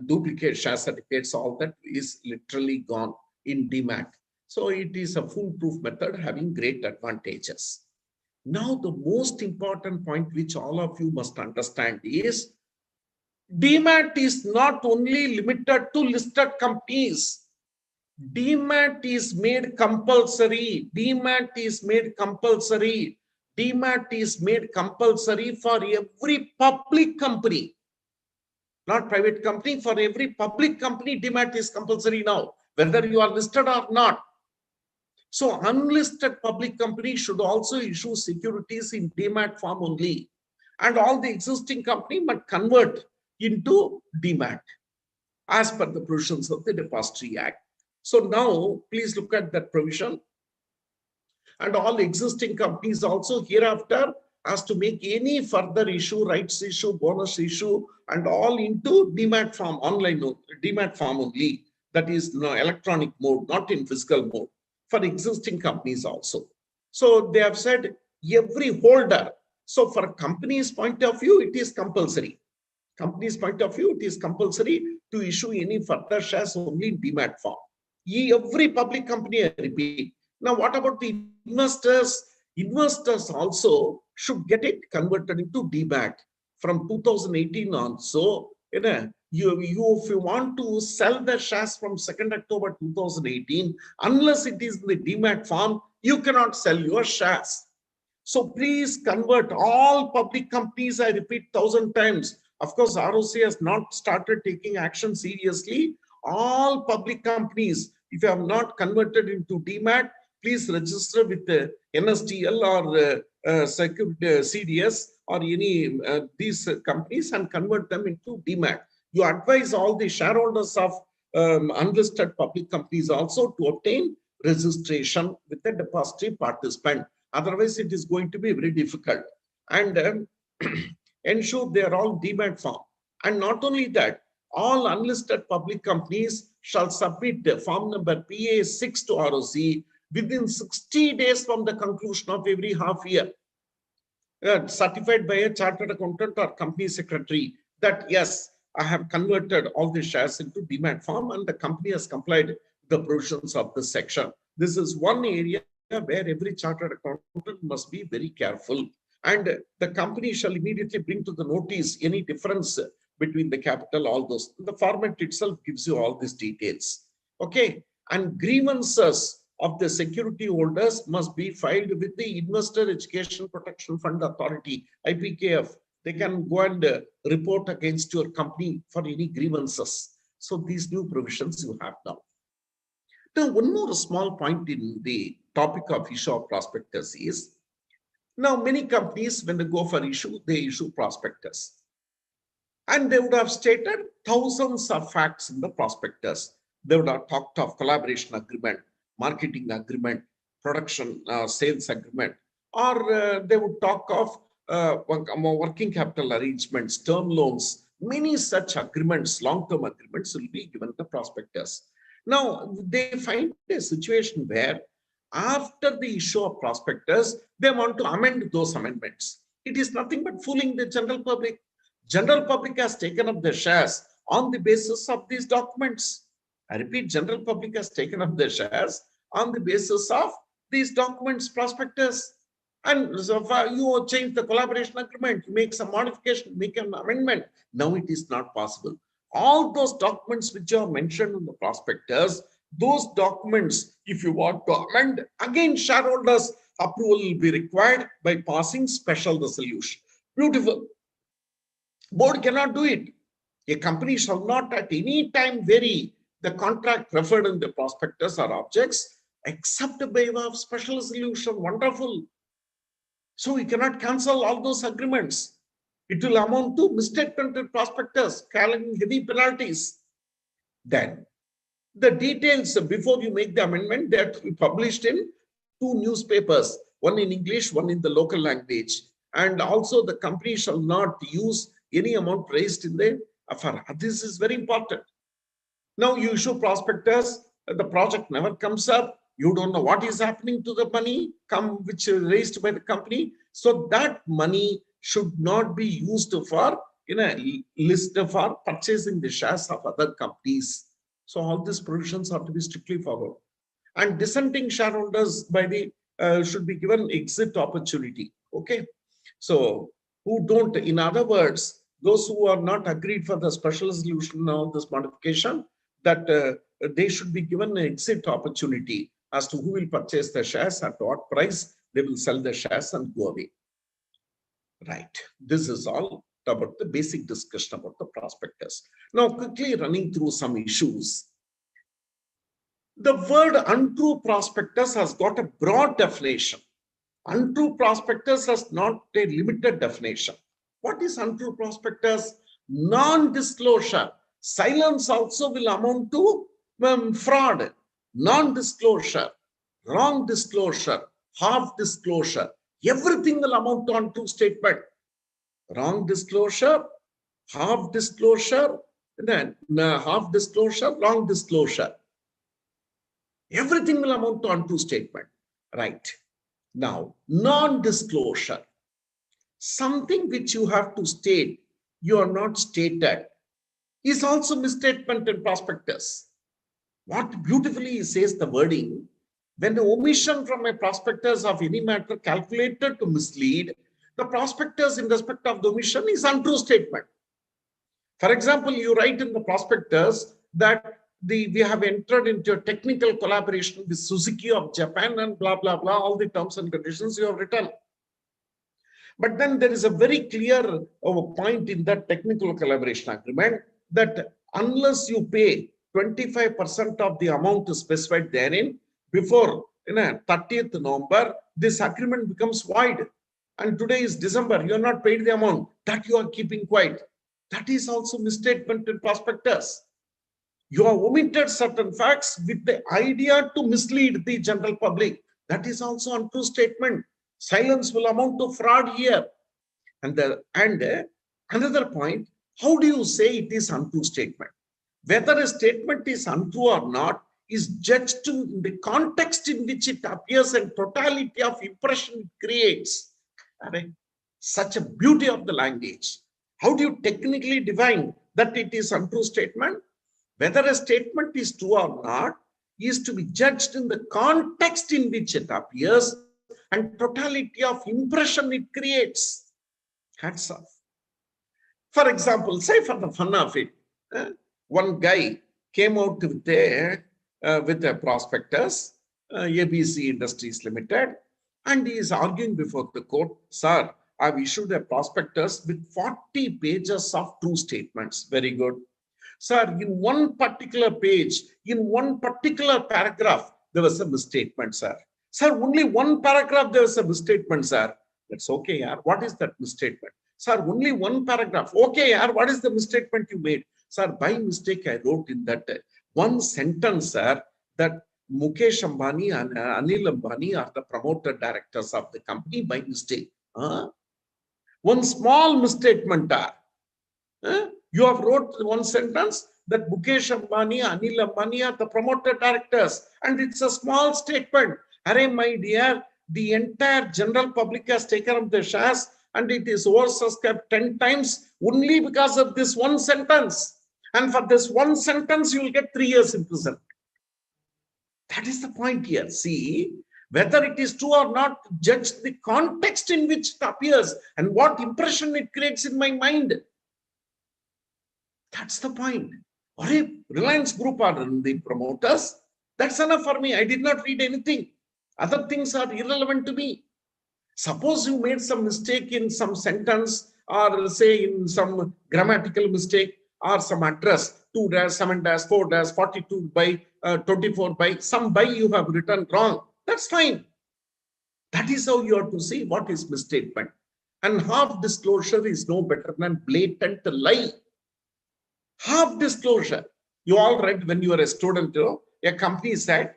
duplicate share certificates, all that is literally gone in demat. So it is a foolproof method having great advantages. Now, the most important point which all of you must understand is demat is not only limited to listed companies. Demat is made compulsory. Demat is made compulsory. Demat is made compulsory for every public company, not private company. For every public company, demat is compulsory now, whether you are listed or not. So unlisted public companies should also issue securities in demat form only, and all the existing company must convert into demat as per the provisions of the Depository Act. So now, please look at that provision. And all existing companies also hereafter has to make any further issue, rights issue, bonus issue, and all into demat form, online demat form only. That is electronic mode, not in physical mode, for existing companies also. So they have said every holder. So for a company's point of view, it is compulsory. Company's point of view, it is compulsory to issue any further shares only in demat form. Every public company, I repeat. Now, what about the investors? Investors also should get it converted into demat from 2018 on. So, if you want to sell the shares from 2nd October 2018, unless it is in the demat form, you cannot sell your shares. So please convert all public companies. I repeat 1,000 times. Of course, ROC has not started taking action seriously. All public companies, if you have not converted into demat, please register with the NSDL or CDS or any these companies and convert them into demat. You advise all the shareholders of unlisted public companies also to obtain registration with the depository participant. Otherwise, it is going to be very difficult. And ensure they are all demat form. And not only that, all unlisted public companies shall submit the form number PA6 to ROC within 60 days from the conclusion of every half year, certified by a chartered accountant or company secretary, that yes, I have converted all the shares into demat form and the company has complied with the provisions of this section. This is one area where every chartered accountant must be very careful. And the company shall immediately bring to the notice any difference between the capital, all those. The format itself gives you all these details. Okay. And grievances of the security holders must be filed with the Investor Education Protection Fund Authority, IPKF. They can go and report against your company for any grievances. So these new provisions you have now. Now, one more small point in the topic of issue of prospectus is, now many companies, when they go for issue, they issue prospectus. And they would have stated thousands of facts in the prospectus. They would have talked of collaboration agreement, marketing agreement, production sales agreement, or they would talk of working capital arrangements, term loans, many such agreements, long-term agreements will be given the prospectus. Now, they find a situation where after the issue of prospectus, they want to amend those amendments. It is nothing but fooling the general public. General public has taken up the shares on the basis of these documents. I repeat, general public has taken up the shares on the basis of these documents, prospectus. And so far you change the collaboration agreement, you make some modification, make an amendment. Now it is not possible. All those documents which are mentioned in the prospectus, those documents, if you want to amend, again shareholders' approval will be required by passing special resolution. Beautiful. Board cannot do it. A company shall not at any time vary the contract referred in the prospectus or objects except by way of special resolution. Wonderful. So we cannot cancel all those agreements. It will amount to misstatement in prospectus, carrying heavy penalties. Then the details before you make the amendment, they have to be published in 2 newspapers, one in English, one in the local language. And also the company shall not use any amount raised in the affair. This is very important. Now you issue prospectus, the project never comes up. You don't know what is happening to the money which is raised by the company. So that money should not be used for a list for purchasing the shares of other companies. So all these provisions are to be strictly followed. And dissenting shareholders by the should be given exit opportunity. Okay. So who don't, in other words, those who are not agreed for the special resolution of this modification, that they should be given an exit opportunity as to who will purchase the shares, at what price they will sell the shares and go away. Right. This is all about the basic discussion about the prospectus. Now, quickly running through some issues. The word untrue prospectus has got a broad definition. Untrue prospectus has not a limited definition. What is untrue prospectus? Non-disclosure. Silence also will amount to fraud. Non-disclosure, wrong disclosure, half disclosure. Everything will amount to untrue statement. Wrong disclosure, half disclosure, then half disclosure, wrong disclosure. Everything will amount to untrue statement. Right. Now, non-disclosure. Something which you have to state, you are not stated, is also misstatement in prospectus. What beautifully says the wording, when the omission from a prospectus of any matter calculated to mislead, the prospectus in respect of the omission is untrue statement. For example, you write in the prospectus that we have entered into a technical collaboration with Suzuki of Japan and blah, blah, blah, all the terms and conditions you have written. But then there is a very clear point in that technical collaboration agreement that unless you pay 25% of the amount specified therein before 30th November, this agreement becomes void. And today is December, you are not paid the amount that you are keeping quiet. That is also misstatement in prospectus. You have omitted certain facts with the idea to mislead the general public. That is also untrue statement. Silence will amount to fraud here. And another point, how do you say it is untrue statement? Whether a statement is untrue or not is judged in the context in which it appears and totality of impression it creates. Such a beauty of the language. How do you technically define that it is untrue statement? Whether a statement is true or not is to be judged in the context in which it appears and totality of impression it creates. Hats off. For example, say for the fun of it, one guy came out with a prospectus, ABC Industries Limited, and he is arguing before the court, sir, I've issued a prospectus with 40 pages of true statements. Very good. Sir, in one particular page, in one particular paragraph, there was a misstatement, sir. Sir, only one paragraph there was a misstatement, sir. That's okay, yaar. What is that misstatement? Sir, only one paragraph. Okay, yaar. What is the misstatement you made? Sir, by mistake, I wrote in that one sentence, sir, that Mukesh Ambani and Anil Ambani are the promoter directors of the company by mistake. One small misstatement. You have wrote one sentence that Mukesh Ambani, Anil Ambani are the promoter directors, and it's a small statement. Array, my dear, the entire general public has taken up the shares and it is oversubscribed 10 times only because of this one sentence. And for this one sentence, you will get 3 years in prison. That is the point here. See, whether it is true or not, judge the context in which it appears and what impression it creates in my mind. That's the point. Or if Reliance Group are the promoters, that's enough for me. I did not read anything. Other things are irrelevant to me. Suppose you made some mistake in some sentence, or say in some grammatical mistake, or some address 2-7-4-42 by 24 by some by you have written wrong. That's fine. That is how you have to see what is misstatement. And half disclosure is no better than blatant lie. Half disclosure. You all read when you were a student, a company said,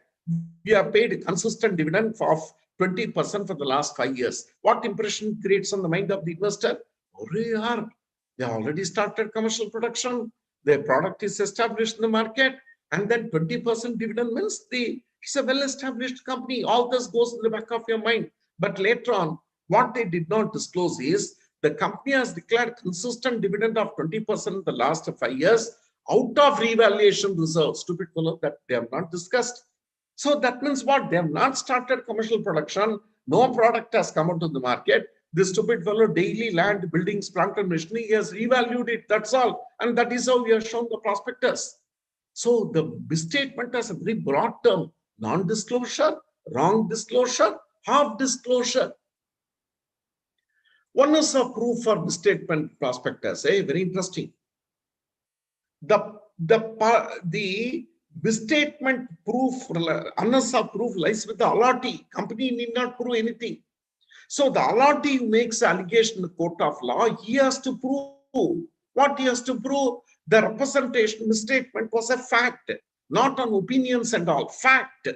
we have paid a consistent dividend of 20% for the last 5 years. What impression creates on the mind of the investor? They already started commercial production. Their product is established in the market. And then 20% dividend means it's a well-established company. All this goes in the back of your mind. But later on, what they did not disclose is the company has declared consistent dividend of 20% in the last 5 years out of revaluation reserve. Stupid fellow, that they have not discussed. So that means what? They have not started commercial production. No product has come onto the market. This stupid fellow, daily land, buildings, plant and machinery, he has revalued it. That's all. And that is how we have shown the prospectus. So the misstatement has a very broad term. Non-disclosure, wrong disclosure, half disclosure. One is a proof for misstatement prospectus. Very interesting. The misstatement proof, onus of proof lies with the allotee. Company need not prove anything. So the allotee who makes allegation in the court of law, he has to prove. What he has to prove? The representation misstatement was a fact, not on opinions and all. Fact.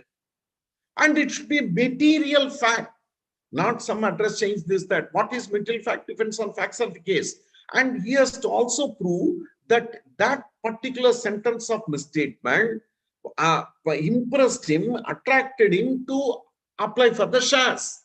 And it should be a material fact, not some address change, this, that. What is material fact depends on facts of the case. And he has to also prove that that particular sentence of misstatement impressed him, attracted him to apply for the shares.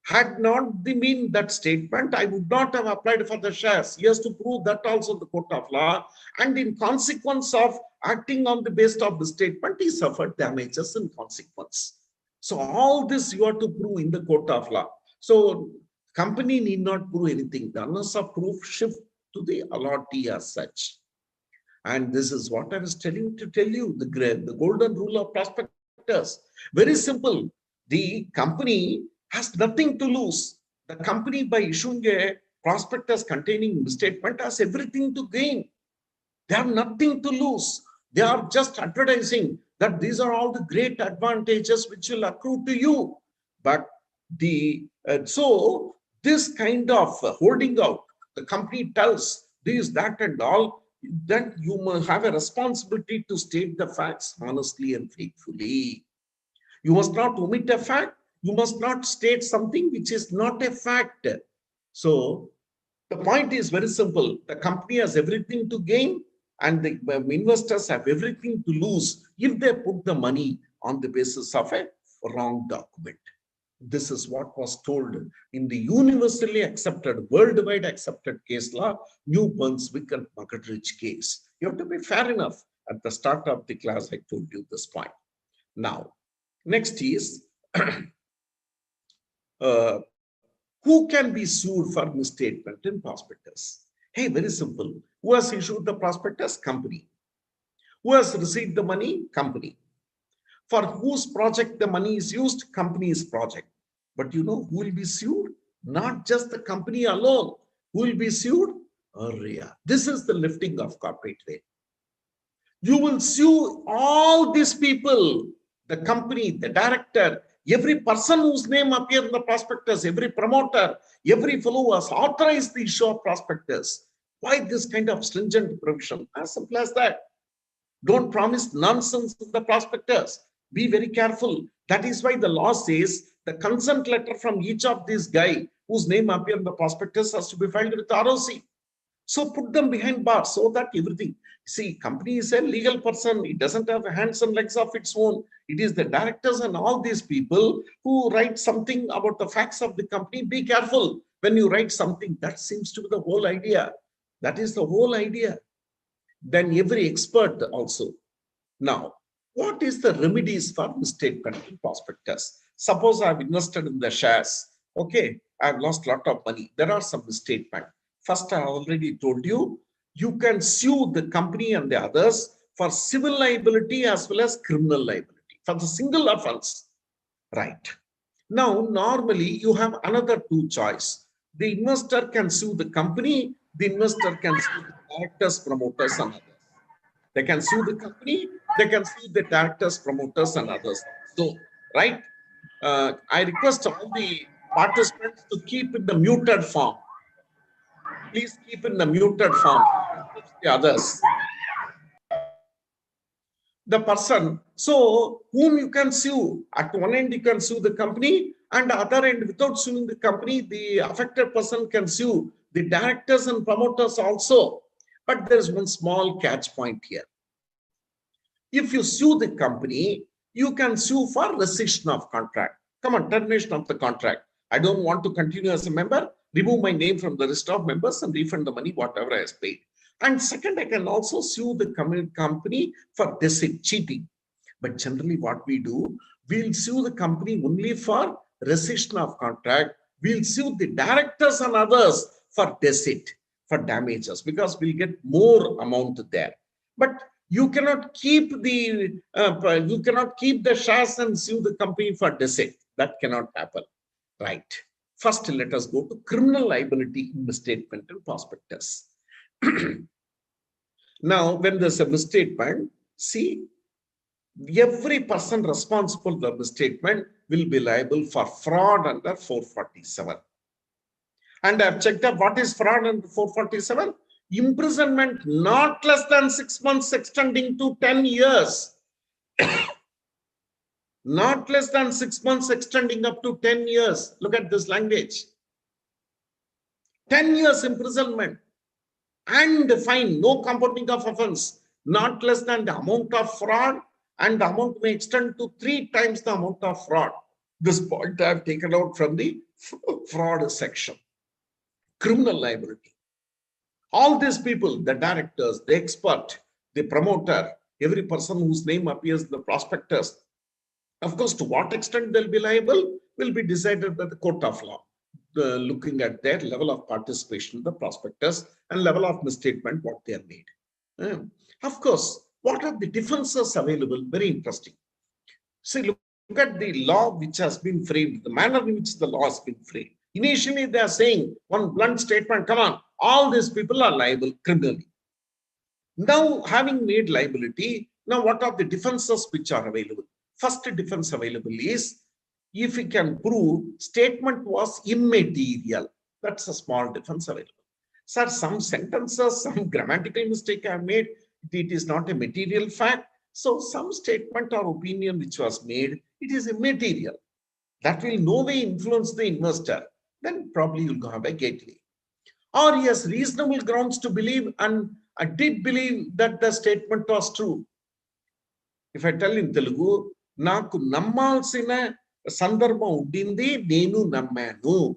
Had not been that statement, I would not have applied for the shares. He has to prove that also in the court of law. And in consequence of acting on the basis of the statement, he suffered damages in consequence. So all this you have to prove in the court of law. So company need not prove anything. The onus of proof shift to the allotee as such. And this is what I was tell you, the golden rule of prospectus. Very simple. The company has nothing to lose. The company, by issuing a prospectus containing misstatement, has everything to gain. They have nothing to lose. They are just advertising that these are all the great advantages which will accrue to you. But so this kind of holding out, the company tells this, that, and all, then you must have a responsibility to state the facts honestly and faithfully. You must not omit a fact. You must not state something which is not a fact. So the point is very simple. The company has everything to gain and the investors have everything to lose if they put the money on the basis of a wrong document. This is what was told in the universally accepted, worldwide accepted case law, New Brunswick and Muggeridge case. You have to be fair enough. At the start of the class, I told you this point. Now, next is who can be sued for misstatement in prospectus? Hey, very simple. Who has issued the prospectus? Company. Who has received the money? Company. For whose project the money is used? Company's project. But you know who will be sued? Not just the company alone. Who will be sued? ARIA. This is the lifting of corporate veil. You will sue all these people, the company, the director, every person whose name appears in the prospectus, every promoter, every fellow who has authorized the issue of prospectus. Why this kind of stringent provision? As simple as that. Don't promise nonsense in the prospectus. Be very careful. That is why the law says the consent letter from each of these guys whose name appears in the prospectus has to be filed with ROC. So put them behind bars so that everything. See, company is a legal person. It doesn't have hands and legs of its own. It is the directors and all these people who write something about the facts of the company. Be careful when you write something. That seems to be the whole idea. That is the whole idea. Then every expert also. Now, what is the remedies for misstatement in prospectus? Suppose I've invested in the shares. Okay, I've lost a lot of money. There are some misstatement. First, I already told you, you can sue the company and the others for civil liability as well as criminal liability for the single offense. Right. Now, normally you have another two choice. The investor can sue the company. The investor can sue the directors, promoters, and others. They can sue the company. They can sue the directors, promoters, and others. So, right. I request all the participants to keep in the muted form. Please keep in the muted form. The others. The person, so whom you can sue, at one end you can sue the company, and the other end, without suing the company, the affected person can sue the directors and promoters also. But there's one small catch point here. If you sue the company, you can sue for rescission of contract. Come on, termination of the contract. I don't want to continue as a member. Remove my name from the list of members and refund the money, whatever I have paid. And second, I can also sue the company for deceit, cheating. But generally what we do, we'll sue the company only for rescission of contract. We'll sue the directors and others for deceit, for damages, because we'll get more amount there. But you cannot keep the shares and sue the company for deceit. That cannot happen. Right. First, let us go to criminal liability in misstatement and prospectus. Now, when there's a misstatement, see, every person responsible for the misstatement will be liable for fraud under 447. And I've checked up what is fraud under 447. Imprisonment not less than 6 months extending to 10 years. Not less than 6 months extending up to 10 years. Look at this language. 10 years imprisonment and fine, no compounding of offense, not less than the amount of fraud, and the amount may extend to 3 times the amount of fraud. This point I have taken out from the fraud section. Criminal liability. All these people, the directors, the expert, the promoter, every person whose name appears in the prospectus, of course, to what extent they'll be liable will be decided by the court of law, looking at their level of participation in the prospectus and level of misstatement, what they have made. Of course, what are the defenses available? Very interesting. See, look at the law which has been framed, the manner in which the law has been framed. Initially, they are saying one blunt statement, come on, all these people are liable criminally. Now, having made liability, now what are the defenses which are available? First defense available is, if we can prove statement was immaterial, that's a small defense available. Sir, some sentences, some grammatical mistake I have made, it is not a material fact. So some statement or opinion which was made, it is immaterial. That will no way influence the investor. Then probably you'll go have a gateway. Or he has reasonable grounds to believe, and I did believe that the statement was true. If I tell in Telugu, Naku nammalsina Sandarbham uddindi nenu nammanu.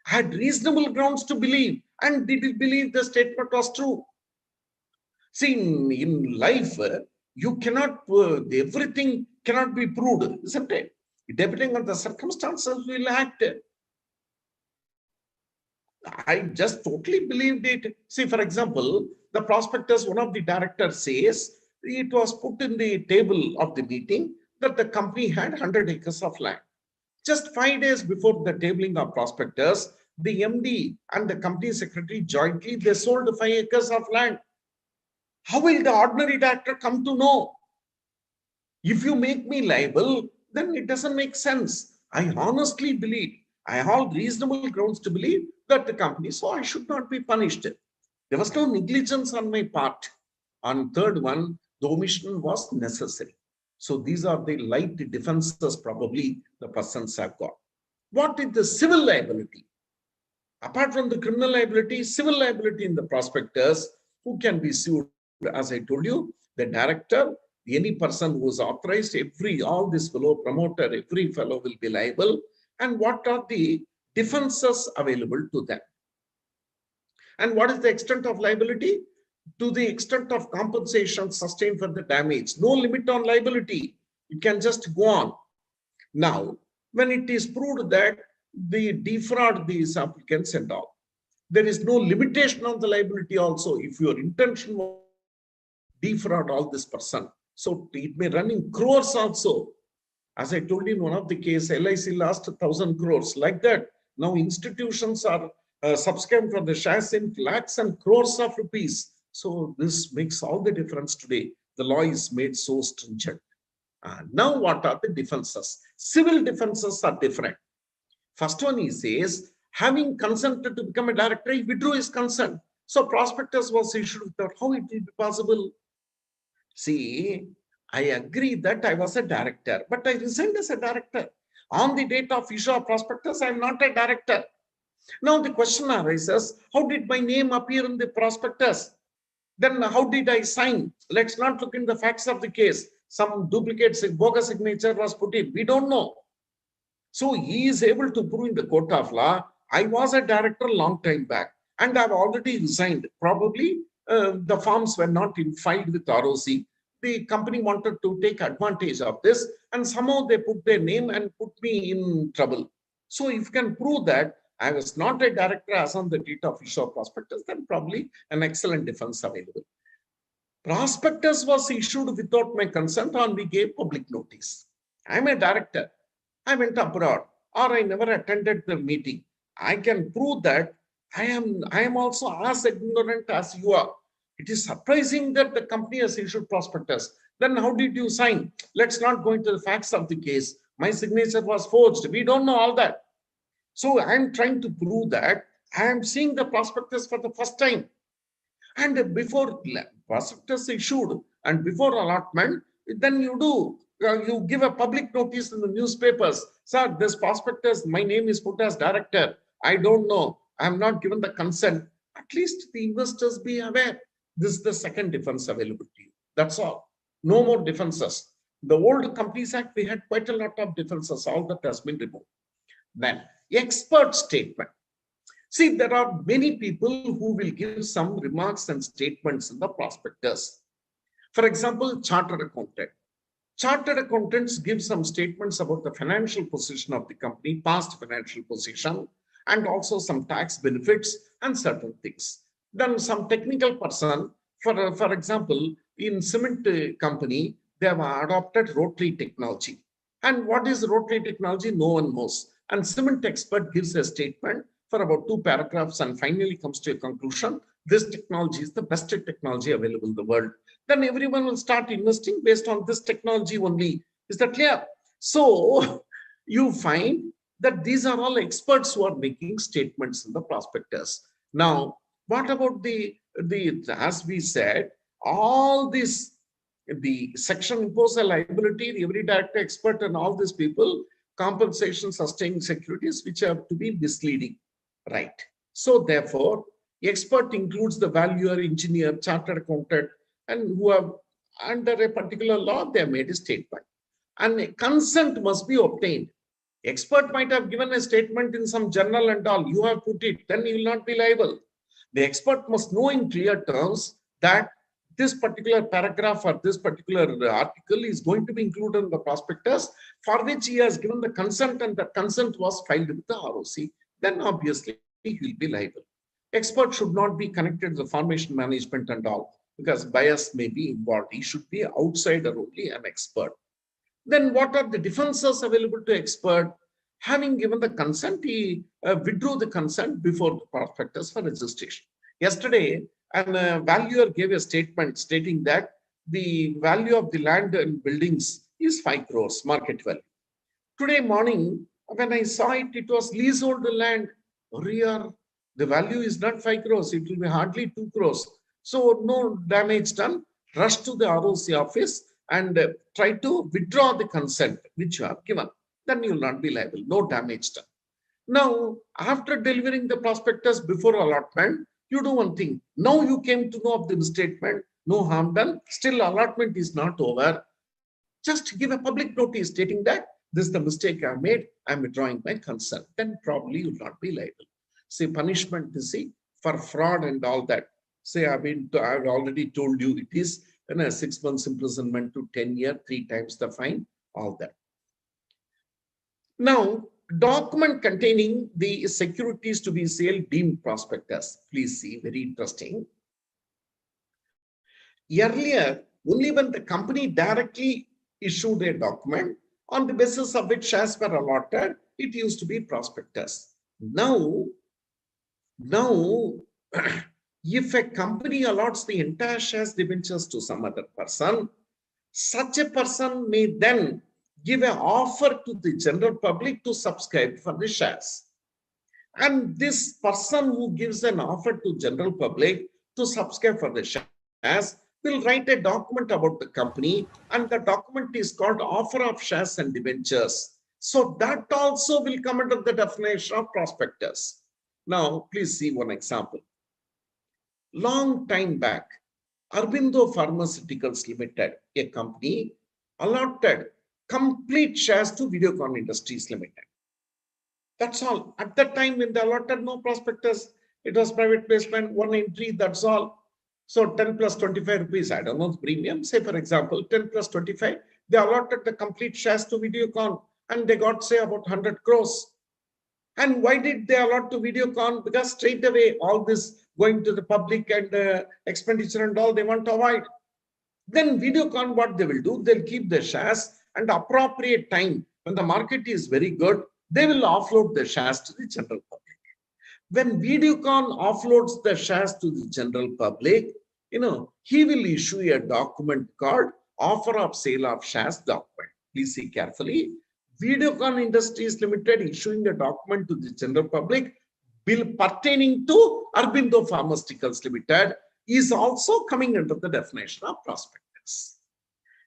I had reasonable grounds to believe and did believe the statement was true. See, in life, you cannot, everything cannot be proved, isn't it? Depending on the circumstances, we'll act. I just totally believed it. See, for example, the prospectus, one of the directors says, it was put in the table of the meeting that the company had 100 acres of land. Just 5 days before the tabling of prospectus, the MD and the company secretary jointly, they sold 5 acres of land. How will the ordinary director come to know? If you make me liable, then it doesn't make sense. I honestly believe, I have reasonable grounds to believe that the company, so I should not be punished. There was no negligence on my part. On third one, the omission was necessary. So these are the light defenses probably the persons have got. What is the civil liability? Apart from the criminal liability, civil liability in the prospectus, who can be sued? As I told you, the director, any person who is authorized, all this fellow promoter, every fellow will be liable. And what are the defenses available to them? And what is the extent of liability? To the extent of compensation sustained for the damage. No limit on liability. You can just go on. Now, when it is proved that they defraud these applicants and all, there is no limitation on the liability also. If your intention was defraud all this person, so it may run in crores also. As I told you in one of the case, LIC lost 1,000 crores. Like that, now institutions are subscribed for the shares in lakhs and crores of rupees. So this makes all the difference today. The law is made so stringent. Now what are the defenses? Civil defenses are different. First one, he says, having consented to become a director, he withdrew his consent. So prospectus was issued without. How it will be possible? See, I agree that I was a director, but I resigned as a director. On the date of issue of prospectus, I am not a director. Now the question arises, how did my name appear in the prospectus? Then how did I sign? Let's not look in the facts of the case. Some duplicate bogus signature was put in. We don't know. So he is able to prove in the court of law, I was a director long time back and I've already resigned. Probably the forms were not filed with ROC. The company wanted to take advantage of this and somehow they put their name and put me in trouble. So if you can prove that I was not a director as on the date of issue of prospectus, then probably an excellent defense available. Prospectus was issued without my consent or we gave public notice. I'm a director. I went abroad or I never attended the meeting. I can prove that I am also as ignorant as you are. It is surprising that the company has issued prospectus. Then how did you sign? Let's not go into the facts of the case. My signature was forged. We don't know all that. So I'm trying to prove that I am seeing the prospectus for the first time. And before prospectus issued and before allotment, then you give a public notice in the newspapers. Sir, this prospectus, my name is put as director. I don't know. I'm not given the consent. At least the investors be aware. This is the second defense available to you. That's all. No more defenses. The old Companies Act, we had quite a lot of defenses. All that has been removed. Then, expert statement. See, there are many people who will give some remarks and statements in the prospectus. For example, chartered accountant. Chartered accountants give some statements about the financial position of the company, past financial position, and also some tax benefits and certain things. Then some technical person, for example, in cement company, they have adopted rotary technology. And what is rotary technology? No one knows. And cement expert gives a statement for about 2 paragraphs and finally comes to a conclusion. This technology is the best technology available in the world. Then everyone will start investing based on this technology only. Is that clear? So you find that these are all experts who are making statements in the prospectus. Now, what about as we said, all this, the section impose a liability, every director, expert, and all these people, compensation, sustaining securities, which have to be misleading, right? So therefore, expert includes the valuer, engineer, chartered accountant, and who have under a particular law, they have made a statement. And a consent must be obtained. Expert might have given a statement in some journal and all, you have put it, then you will not be liable. The expert must know in clear terms that this particular paragraph or this particular article is going to be included in the prospectus for which he has given the consent and the consent was filed with the ROC, then obviously he will be liable. Expert should not be connected to the formation management and all because bias may be involved. He should be outsider only, an expert. Then what are the defenses available to expert? Having given the consent, he withdrew the consent before the prospectus for registration. Yesterday, an valuer gave a statement stating that the value of the land and buildings is 5 crores market value. Today morning, when I saw it, it was leasehold land. The value is not 5 crores, it will be hardly 2 crores. So no damage done. Rush to the ROC office and try to withdraw the consent which you have given. Then you will not be liable, no damage done. Now, after delivering the prospectus before allotment, you do one thing. Now you came to know of the misstatement, no harm done, still allotment is not over. Just give a public notice stating that this is the mistake I made, I'm withdrawing my consent. Then probably you will not be liable. Say punishment, you see, for fraud and all that. Say I've already told you it is 6 months imprisonment to 10 years, 3 times the fine, all that. Now, document containing the securities to be sale deemed prospectus. Please see, very interesting. Earlier, only when the company directly issued a document on the basis of which shares were allotted, it used to be prospectus. Now, if a company allots the entire shares debentures to some other person, such a person may then give an offer to the general public to subscribe for the shares. And this person who gives an offer to general public to subscribe for the shares will write a document about the company, and the document is called offer of shares and debentures. So that also will come under the definition of prospectus. Now, please see one example. Long time back, Aurobindo Pharmaceuticals Limited, a company, allotted complete shares to Videocon Industries Limited. That's all. At that time, when they allotted, no prospectus, it was private placement, one entry, that's all. So 10 plus 25 rupees, I don't know the premium. Say, for example, 10 plus 25, they allotted the complete shares to Videocon and they got, say, about 100 crores. And why did they allot to Videocon? Because straight away, all this going to the public and expenditure and all, they want to avoid. Then Videocon, what they will do, they'll keep the shares and appropriate time when the market is very good, they will offload the shares to the general public. When Videocon offloads the shares to the general public, he will issue a document called offer of sale of shares document. Please see carefully. Videocon Industries Limited issuing a document to the general public bill pertaining to Aurobindo Pharmaceuticals Limited is also coming under the definition of prospectus.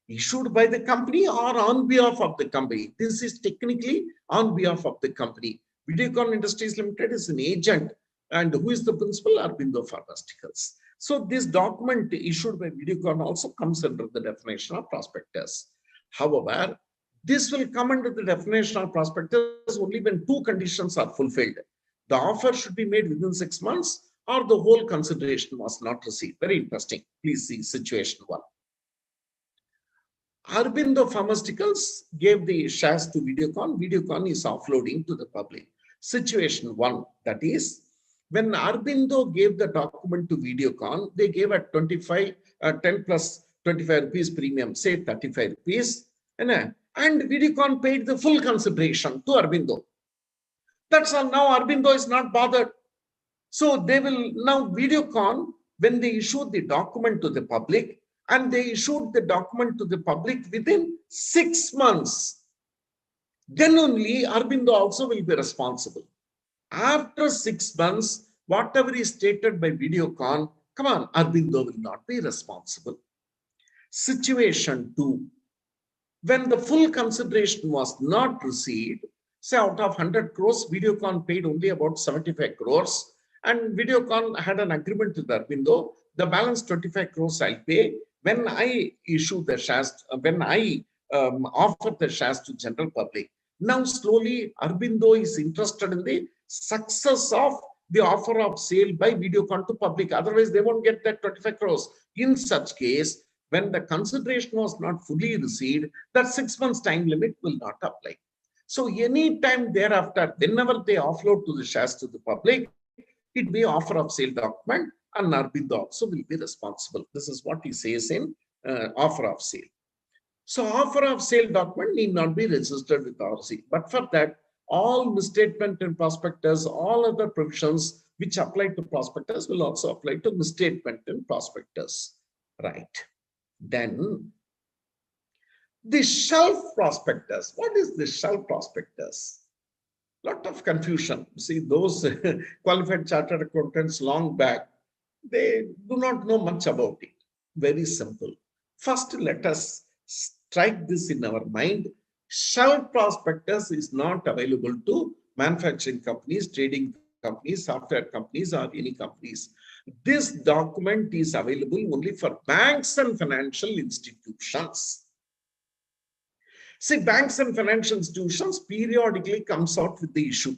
Issued by the company or on behalf of the company. This is technically on behalf of the company. Videocon Industries Limited is an agent, and who is the principal? Aurobindo Pharmaceuticals. So this document issued by Videocon also comes under the definition of prospectus. However, this will come under the definition of prospectus only when 2 conditions are fulfilled. The offer should be made within 6 months or the whole consideration was not received. Very interesting. Please see situation 1. Aurobindo Pharmaceuticals gave the shares to Videocon. Videocon is offloading to the public. Situation 1, that is, when Aurobindo gave the document to Videocon, they gave a 10 plus 25 rupees premium, say 35 rupees, and Videocon paid the full consideration to Aurobindo. That's all. Now Aurobindo is not bothered. So they will now Videocon, when they issued the document to the public, and they issued the document to the public within 6 months, then only Aurobindo also will be responsible. After 6 months, whatever is stated by Videocon, come on, Aurobindo will not be responsible. Situation 2, when the full consideration was not received, say out of 100 crores, Videocon paid only about 75 crores, and Videocon had an agreement with Aurobindo, the balance 25 crores I'll pay when I issue the shares, when I offer the shares to general public. Now slowly Aurobindo is interested in the success of the offer of sale by Videocon to public. Otherwise, they won't get that 25 crores. In such case, when the consideration was not fully received, that 6 months time limit will not apply. So any time thereafter, whenever they offload to the shares to the public, it will be offer of sale document, and Aurobindo also will be responsible. This is what he says in offer of sale. So offer of sale document need not be registered with ROC, but for that, all misstatement in prospectus, all other provisions which apply to prospectus will also apply to misstatement in prospectus, right? Then the shelf prospectus. What is the shelf prospectus? Lot of confusion. See, those qualified chartered accountants long back, they do not know much about it. Very simple. First, let us strike this in our mind. Shelf prospectus is not available to manufacturing companies, trading companies, software companies, or any companies. This document is available only for banks and financial institutions. See, banks and financial institutions periodically comes out with the issue,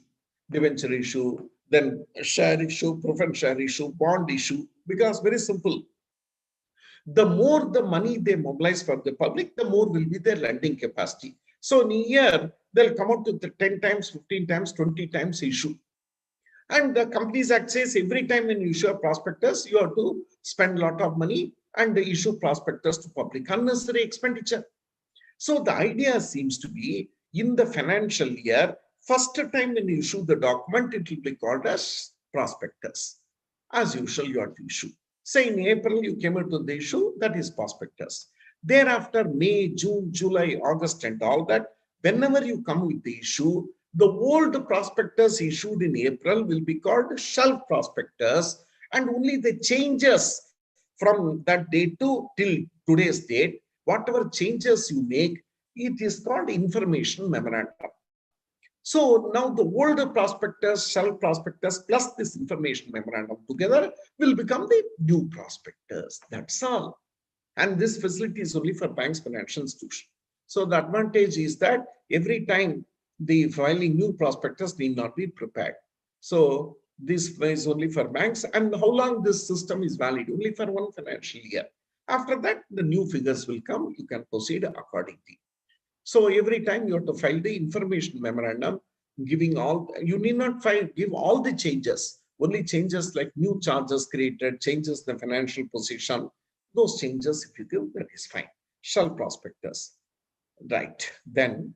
debenture issue, then share issue, preference share issue, bond issue, because very simple. The more the money they mobilize for the public, the more will be their lending capacity. So in a year, they'll come out with the 10 times, 15 times, 20 times issue. And the Companies Act says every time when you issue a prospectus, you have to spend a lot of money and issue prospectus to public, unnecessary expenditure. So the idea seems to be in the financial year, first time when you issue the document, it will be called as prospectus. As usual, you have to issue. Say in April, you came into the issue, that is prospectus. Thereafter, May, June, July, August, and all that, whenever you come with the issue, the old prospectus issued in April will be called shelf prospectus, and only the changes from that date to till today's date, whatever changes you make, it is called information memorandum. So now the older prospectus, shelf prospectus, plus this information memorandum together will become the new prospectus. That's all. And this facility is only for banks, financial institutions. So the advantage is that every time the filing new prospectus need not be prepared. So this is only for banks. And how long this system is valid? Only for one financial year. After that, the new figures will come. You can proceed accordingly. So every time you have to file the information memorandum, giving all, you need not give all the changes, only changes like new charges created, changes the financial position, those changes if you give, that is fine. Shelf prospectus, right? Then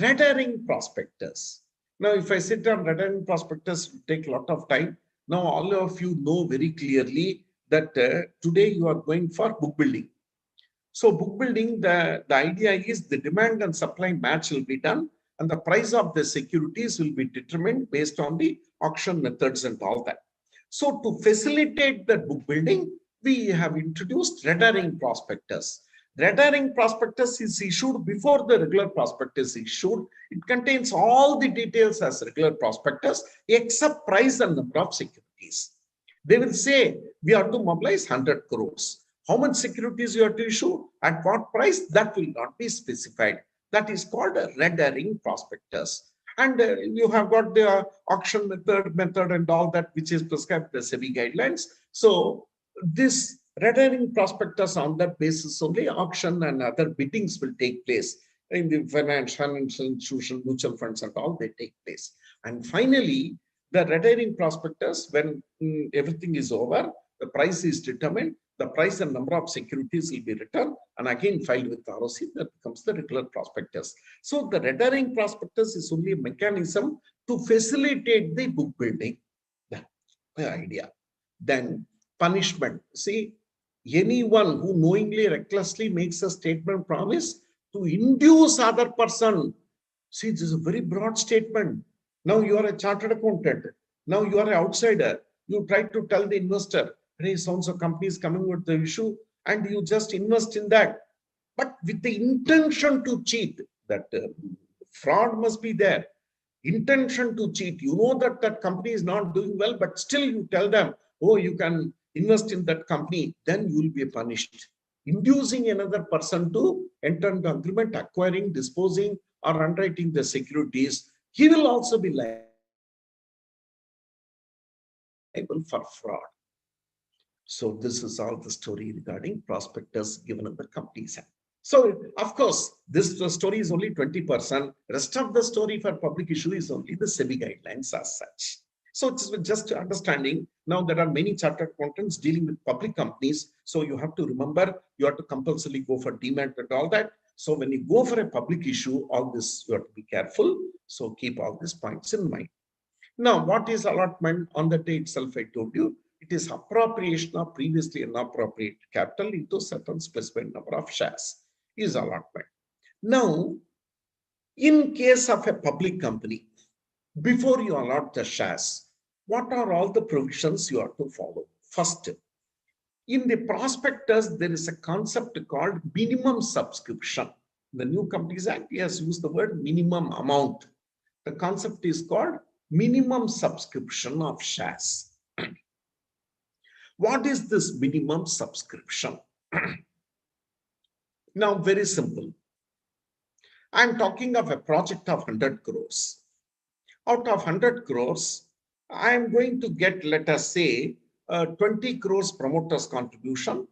red herring prospectus. Now, if I sit on red herring prospectus, it will take a lot of time. Now, all of you know very clearly that today you are going for book building. So book building, the idea is the demand and supply match will be done, and the price of the securities will be determined based on the auction methods and all that. So to facilitate that book building, we have introduced red herring prospectus. Red herring prospectus is issued before the regular prospectus is issued. It contains all the details as regular prospectus except price and number of securities. They will say we have to mobilize 100 crores. How much securities you have to issue, at what price, that will not be specified. That is called a red herring prospectus. And you have got the auction method and all that, which is prescribed the SEBI guidelines. So this red herring prospectus, on that basis only auction and other biddings will take place in the financial institution, mutual funds and all, they take place. And finally, the red herring prospectus, when everything is over, the price is determined, the price and number of securities will be written and again filed with ROC, that becomes the regular prospectus. So the red herring prospectus is only a mechanism to facilitate the book building. That's the idea. Then punishment. See, anyone who knowingly, recklessly makes a statement promise to induce other person. See, this is a very broad statement. Now you are a chartered accountant. Now you are an outsider. You try to tell the investor, hey, so-and-so company is coming with the issue, and you just invest in that. But with the intention to cheat, that fraud must be there. Intention to cheat. You know that that company is not doing well, but still you tell them, oh, you can invest in that company, then you will be punished. Inducing another person to enter into agreement, acquiring, disposing, or underwriting the securities, he will also be liable for fraud. So this is all the story regarding prospectus given in the Companies Act. So of course, this story is only 20%. Rest of the story for public issue is only the SEBI guidelines as such. So it's just understanding. Now there are many chartered accountants dealing with public companies. So you have to remember, you have to compulsorily go for demat and all that. So when you go for a public issue, all this you have to be careful. So keep all these points in mind. Now, what is allotment? On the day itself, I told you, it is appropriation of previously unappropriated capital into certain specified number of shares is allotment. Now, in case of a public company, before you allot the shares, what are all the provisions you have to follow? First, in the prospectus, there is a concept called minimum subscription. The New Companies Act has used the word minimum amount. The concept is called minimum subscription of shares. What is this minimum subscription? Now, very simple. I'm talking of a project of 100 crores. Out of 100 crores, I'm going to get, let us say, 20 crores promoters contribution,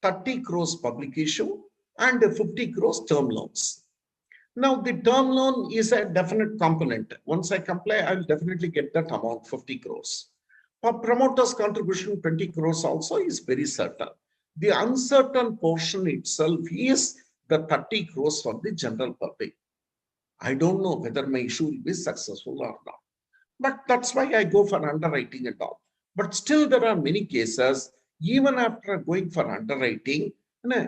30 crores public issue, and 50 crores term loans. Now, the term loan is a definite component. Once I comply, I will definitely get that amount, 50 crores. For promoters contribution, 20 crores also is very certain. The uncertain portion itself is the 30 crores for the general public. I don't know whether my issue will be successful or not. But that's why I go for underwriting and all. But still there are many cases, even after going for underwriting,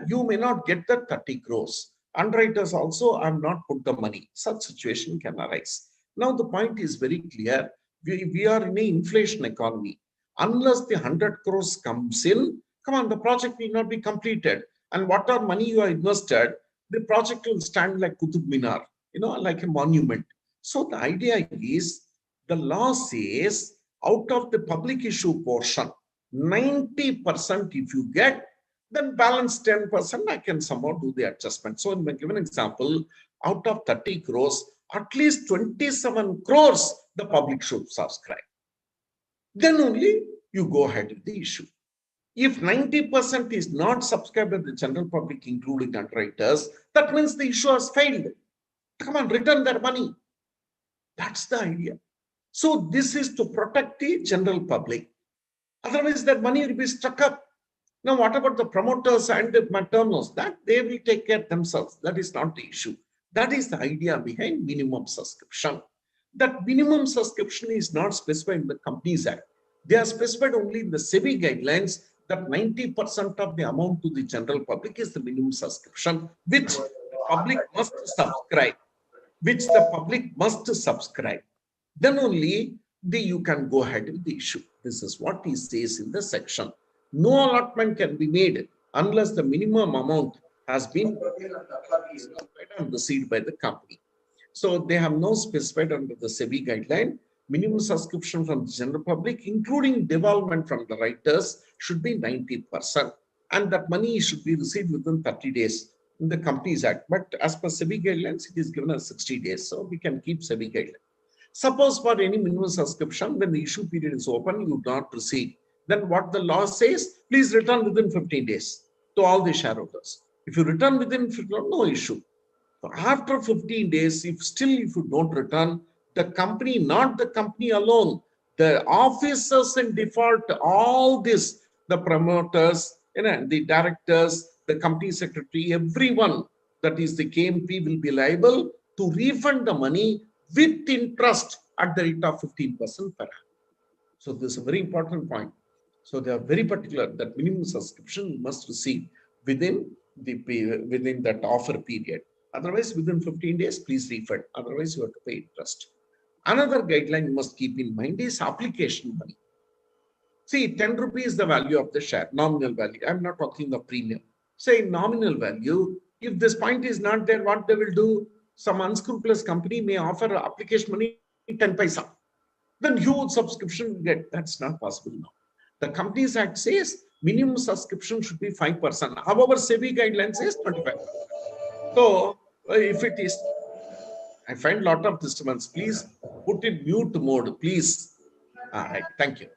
you may not get the 30 crores. Underwriters also have not put the money. Such situation can arise. Now the point is very clear. We are in an inflation economy. Unless the 100 crores comes in, come on, the project will not be completed. And whatever money you are invested, the project will stand like Qutub Minar, like a monument. So the idea is, the law says, out of the public issue portion, 90% if you get, then balance 10%, I can somehow do the adjustment. So in my given example, out of 30 crores, at least 27 crores the public should subscribe. Then only you go ahead with the issue. If 90% is not subscribed by the general public, including underwriters, that means the issue has failed. Come on, return their money. That's the idea. So this is to protect the general public. Otherwise, that money will be stuck up. Now, what about the promoters and the maternals? That they will take care themselves. That is not the issue. That is the idea behind minimum subscription. That minimum subscription is not specified in the Companies Act. They are specified only in the SEBI guidelines that 90% of the amount to the general public is the minimum subscription, which the public must subscribe. Then only you can go ahead with the issue. This is what he says in the section. No allotment can be made unless the minimum amount has been received by the company. So they have no specified under the SEBI guideline. Minimum subscription from the general public, including devolvement from the writers, should be 90%. And that money should be received within 30 days in the Companies Act. But as per SEBI guidelines, it is given as 60 days. So we can keep SEBI guidelines. Suppose for any minimum subscription, when the issue period is open, you do not receive. Then what the law says, please return within 15 days to all the shareholders. If you return within 15 days, no issue. So after 15 days, if you don't return, the company, not the company alone, the officers in default, all this, the promoters, the directors, the company secretary, everyone, that is the KMP, will be liable to refund the money with interest at the rate of 15% per annum. So this is a very important point. So they are very particular that minimum subscription must receive within that offer period. Otherwise, within 15 days, please refund. Otherwise, you have to pay interest. Another guideline you must keep in mind is application money. See, 10 rupees is the value of the share, nominal value. I'm not talking of premium. Say nominal value, if this point is not there, what they will do? Some unscrupulous company may offer application money 10 paisa. Then huge subscription will get. That's not possible now. The Companies Act says minimum subscription should be 5%. However, SEBI guidelines says 25%. So if it is I find a lot of disturbance. Please put it mute mode, please. All right, thank you.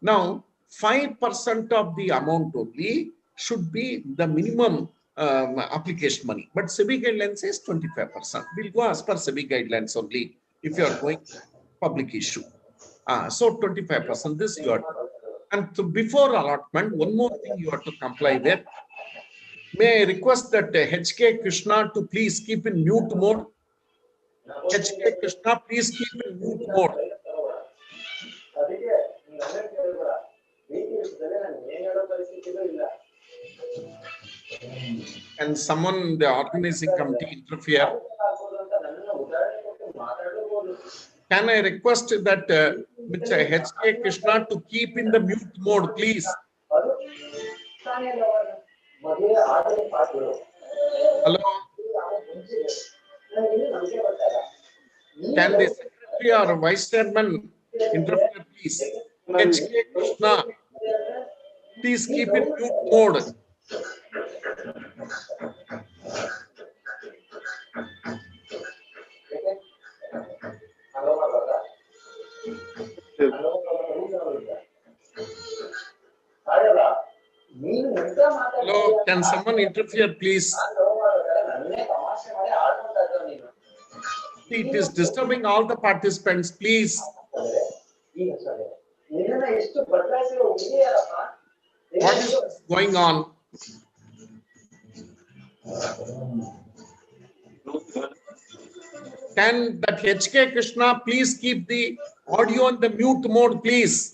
Now, 5% of the amount only should be the minimum application money. But SEBI guidelines says 25%. We'll go as per SEBI guidelines only if you are going public issue. So 25%, this you are. And before allotment, one more thing you have to comply with. May I request that HK Krishna to please keep in mute mode. HK Krishna, please keep in mute mode. Can someone, the organizing committee, interfere? Can I request that Mr. HK Krishna to keep in the mute mode, please? Hello? Can the secretary or vice chairman interfere, please? HK Krishna, please keep in mute mode. Hello, can someone interfere, please? It is disturbing all the participants, please. What is going on? Can that HK Krishna please keep the audio on the mute mode, please?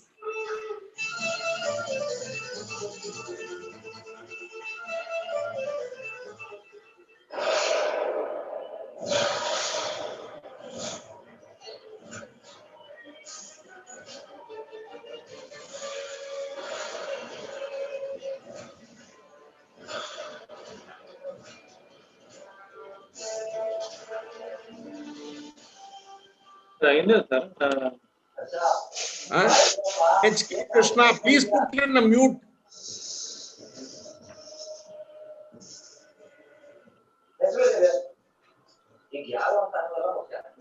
HK Krishna, please put it in a mute.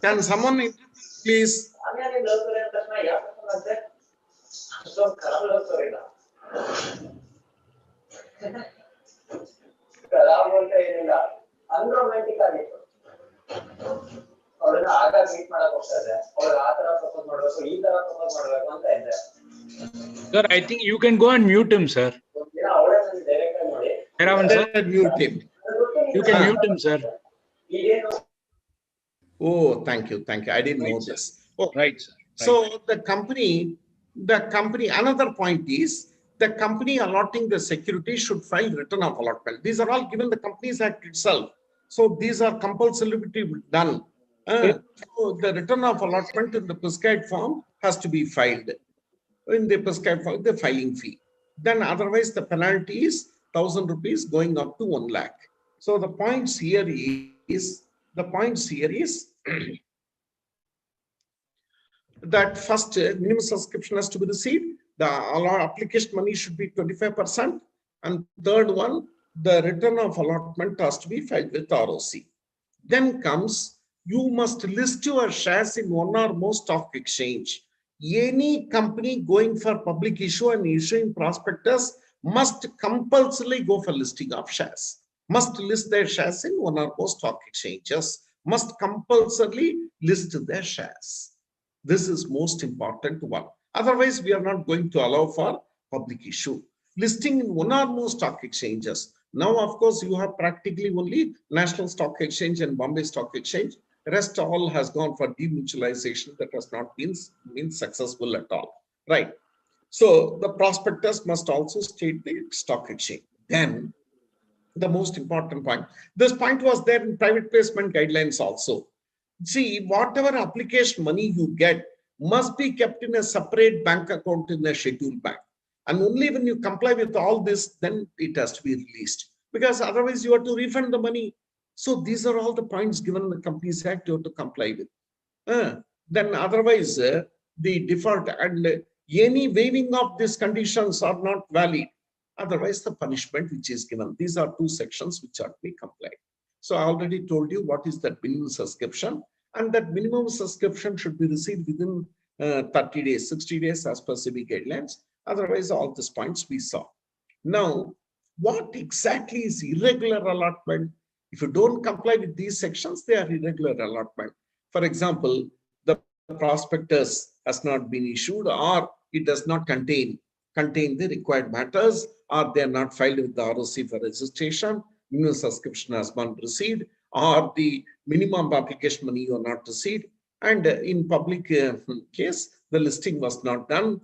Can someone please? Sir, I think you can go and mute him, sir. Mute him. You can mute him, sir. Oh, thank you. Thank you. I didn't know this. Oh, Right, sir. Right. so the company, another point is the company allotting the security should file return of allotment. These are all given the Companies Act itself. So these are compulsory to be done. So the return of allotment in the prescribed form has to be filed. In the prescribed form, the filing fee. Then otherwise the penalty is 1,000 rupees going up to 1 lakh. So the points here is that first minimum subscription has to be received. The application money should be 25%. And third one, the return of allotment has to be filed with ROC. Then comes, you must list your shares in one or more stock exchange. Any company going for public issue and issuing prospectus must compulsorily go for listing of shares. Must list their shares in one or more stock exchanges. Must compulsorily list their shares. This is most important one. Otherwise, we are not going to allow for public issue. Listing in one or more stock exchanges. Now, of course, you have practically only National Stock Exchange and Bombay Stock Exchange. The rest all has gone for demutualization. That has not been successful at all. Right. So the prospectus must also state the stock exchange. Then the most important point. This point was there in private placement guidelines also. See, whatever application money you get must be kept in a separate bank account in a scheduled bank. And only when you comply with all this, then it has to be released. Because otherwise you have to refund the money. So these are all the points given in the Companies Act you have to comply with. Then otherwise, the default and any waiving of these conditions are not valid. Otherwise, the punishment which is given. These are two sections which are to be complied. So I already told you what is that minimum subscription. and that minimum subscription should be received within 30 days, 60 days as per SEBI guidelines. Otherwise, all these points we saw. Now, what exactly is irregular allotment? If you don't comply with these sections, they are irregular allotment. For example, the prospectus has not been issued, or it does not contain the required matters, or they are not filed with the ROC for registration, minimum subscription has been received, or the minimum application money you are not received, and in public case, the listing was not done.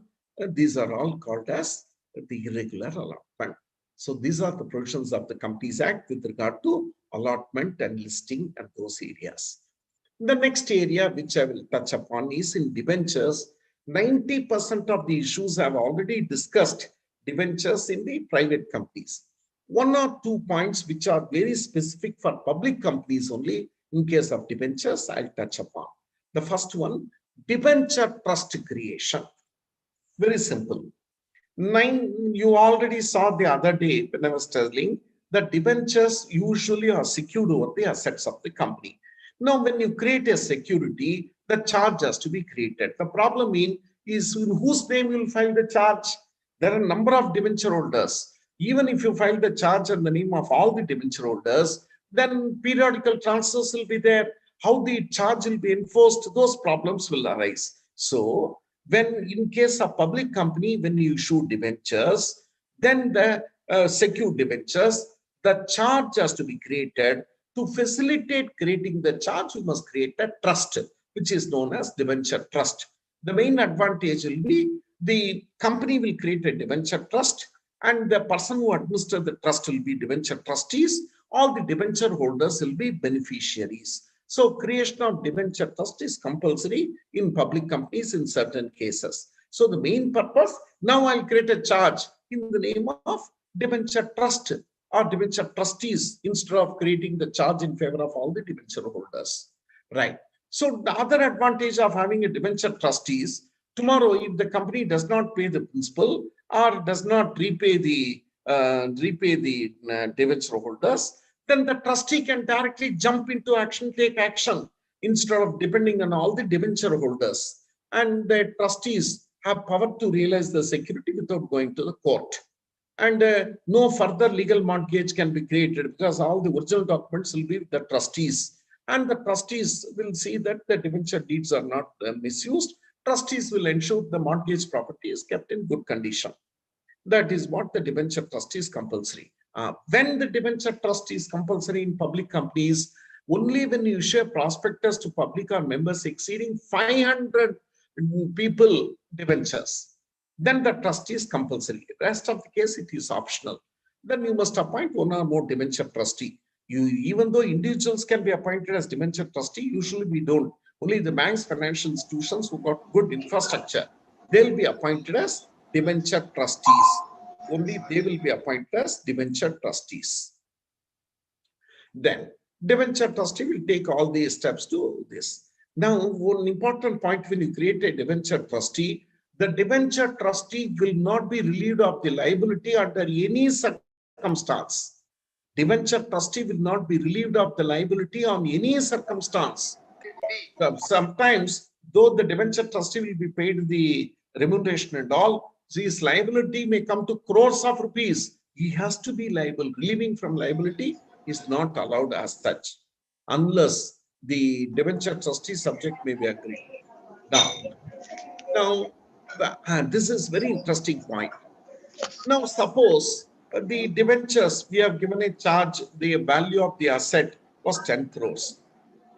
These are all called as the irregular allotment. So these are the provisions of the Companies Act with regard to allotment and listing and those areas. The next area which I will touch upon is in debentures. 90% of the issues have already discussed debentures in the private companies. One or two points which are very specific for public companies only in case of debentures, I'll touch upon. The first one, debenture trust creation. Very simple. You already saw the other day when I was telling that debentures usually are secured over the assets of the company. Now, when you create a security, the charge has to be created. The problem is in whose name you will file the charge. There are a number of debenture holders. Even if you file the charge in the name of all the debenture holders, then periodical transfers will be there. How the charge will be enforced, those problems will arise. So, when in case of public company, when you issue debentures, then the secured debentures, the charge has to be created. To facilitate creating the charge, you must create a trust, which is known as debenture trust. The main advantage will be the company will create a debenture trust, and the person who administers the trust will be debenture trustees. All the debenture holders will be beneficiaries. So creation of debenture trust is compulsory in public companies in certain cases. So the main purpose, now I'll create a charge in the name of debenture trust or debenture trustees instead of creating the charge in favor of all the debenture holders. Right. So the other advantage of having a debenture trustee is tomorrow if the company does not pay the principal or does not repay the debenture holders, then the trustee can directly jump into action, take action instead of depending on all the debenture holders. And the trustees have power to realize the security without going to the court. And no further legal mortgage can be created because all the original documents will be with the trustees. And the trustees will see that the debenture deeds are not misused. Trustees will ensure the mortgage property is kept in good condition. That is what the debenture trustee is compulsory. When the debenture trust is compulsory in public companies, only when you issue a prospectus to public or members exceeding 500 people debentures, then the trust is compulsory. The rest of the case, it is optional. Then you must appoint one or more debenture trustee. Even though individuals can be appointed as debenture trustee, usually we don't. Only the banks, financial institutions who got good infrastructure, they'll be appointed as debenture trustees. Only they will be appointed as debenture trustees. Then debenture trustee will take all these steps to this. Now, one important point when you create a debenture trustee, the debenture trustee will not be relieved of the liability under any circumstance. Debenture trustee will not be relieved of the liability on any circumstance. Sometimes, though the debenture trustee will be paid the remuneration and all, his liability may come to crores of rupees. He has to be liable. Relieving from liability is not allowed as such, unless the debenture trustee subject may be agreed. Now, this is very interesting point. Now, suppose the debentures, we have given a charge, the value of the asset was 10 crores.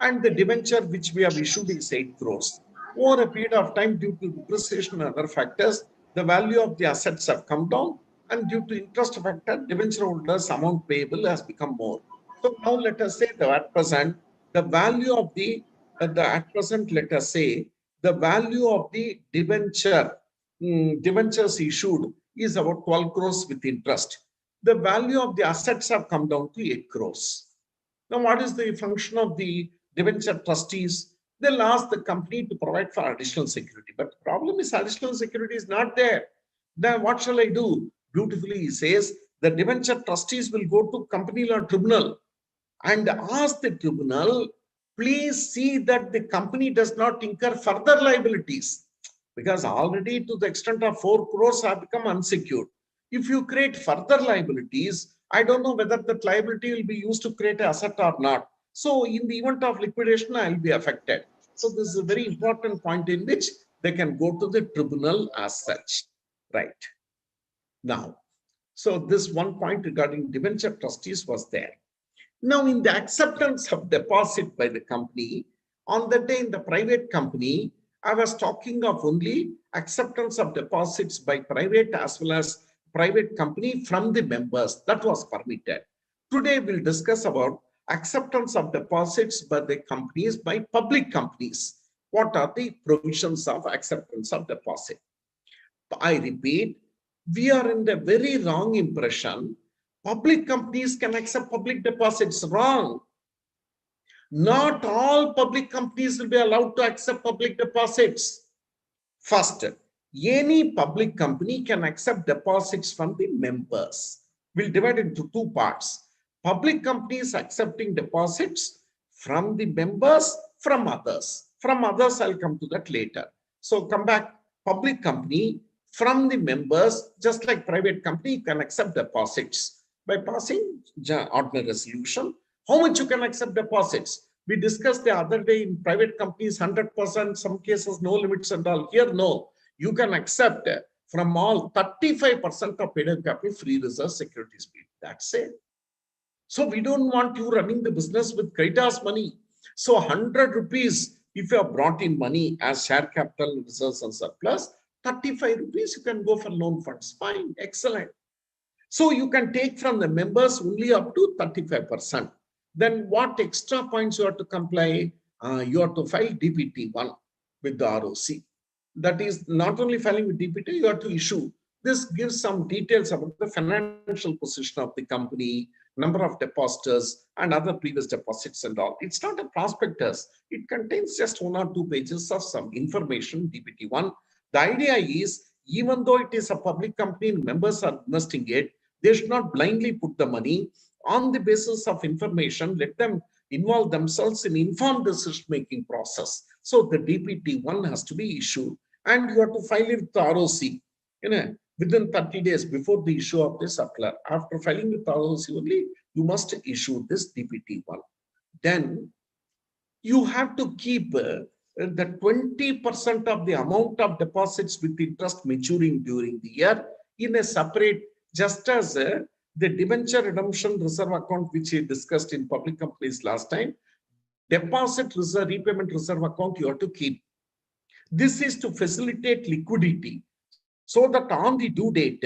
And the debenture which we have issued is 8 crores. Over a period of time, due to depreciation and other factors, the value of the assets have come down, and due to interest factor, debenture holders' amount payable has become more. So now let us say that at present, the value of the let us say the value of the debentures issued is about 12 crores with interest. The value of the assets have come down to 8 crores. Now, what is the function of the debenture trustees? They'll ask the company to provide for additional security. But the problem is additional security is not there. Then what shall I do? Beautifully, he says, the debenture trustees will go to company law tribunal and ask the tribunal please see that the company does not incur further liabilities, because already to the extent of 4 crores have become unsecured. If you create further liabilities, I don't know whether that liability will be used to create an asset or not. So in the event of liquidation, I will be affected. So this is a very important point in which they can go to the tribunal as such. Right. Now, so this one point regarding debenture trustees was there. Now, in the acceptance of deposit by the company, on the day in the private company, I was talking of only acceptance of deposits by private as well as private company from the members. That was permitted. Today, we'll discuss about acceptance of deposits by the companies by public companies. What are the provisions of acceptance of deposit? I repeat, we are in the very wrong impression. Public companies can accept public deposits. Wrong. Not all public companies will be allowed to accept public deposits. First, any public company can accept deposits from the members. We'll divide into 2 parts. Public companies accepting deposits from the members, from others. From others, I'll come to that later. So come back, public company from the members, just like private company, you can accept deposits by passing ordinary resolution. How much you can accept deposits? We discussed the other day in private companies, 100%, some cases no limits and all. Here, no. You can accept from all 35% of paid-up capital free reserve securities. That's it. So we don't want you running the business with creditors' money. So 100 rupees, if you have brought in money as share capital, reserves and surplus, 35 rupees you can go for loan funds. Fine, excellent. So you can take from the members only up to 35%. Then what extra points you have to comply? You have to file DPT-1 with the ROC. That is not only filing with DPT, you have to issue. This gives some details about the financial position of the company, number of depositors, and other previous deposits and all. It's not a prospectus. It contains just 1 or 2 pages of some information, DPT-1. The idea is, even though it is a public company and members are investing it, they should not blindly put the money. On the basis of information, let them involve themselves in informed decision-making process. So the DPT-1 has to be issued, and you have to file it with the ROC, within 30 days before the issue of the circular. After filing with the ROC only, you must issue this DPT-1. Then you have to keep the 20% of the amount of deposits with interest maturing during the year in a separate, just as the debenture redemption reserve account, which we discussed in public companies last time, deposit reserve, repayment reserve account you have to keep. This is to facilitate liquidity, so that on the due date,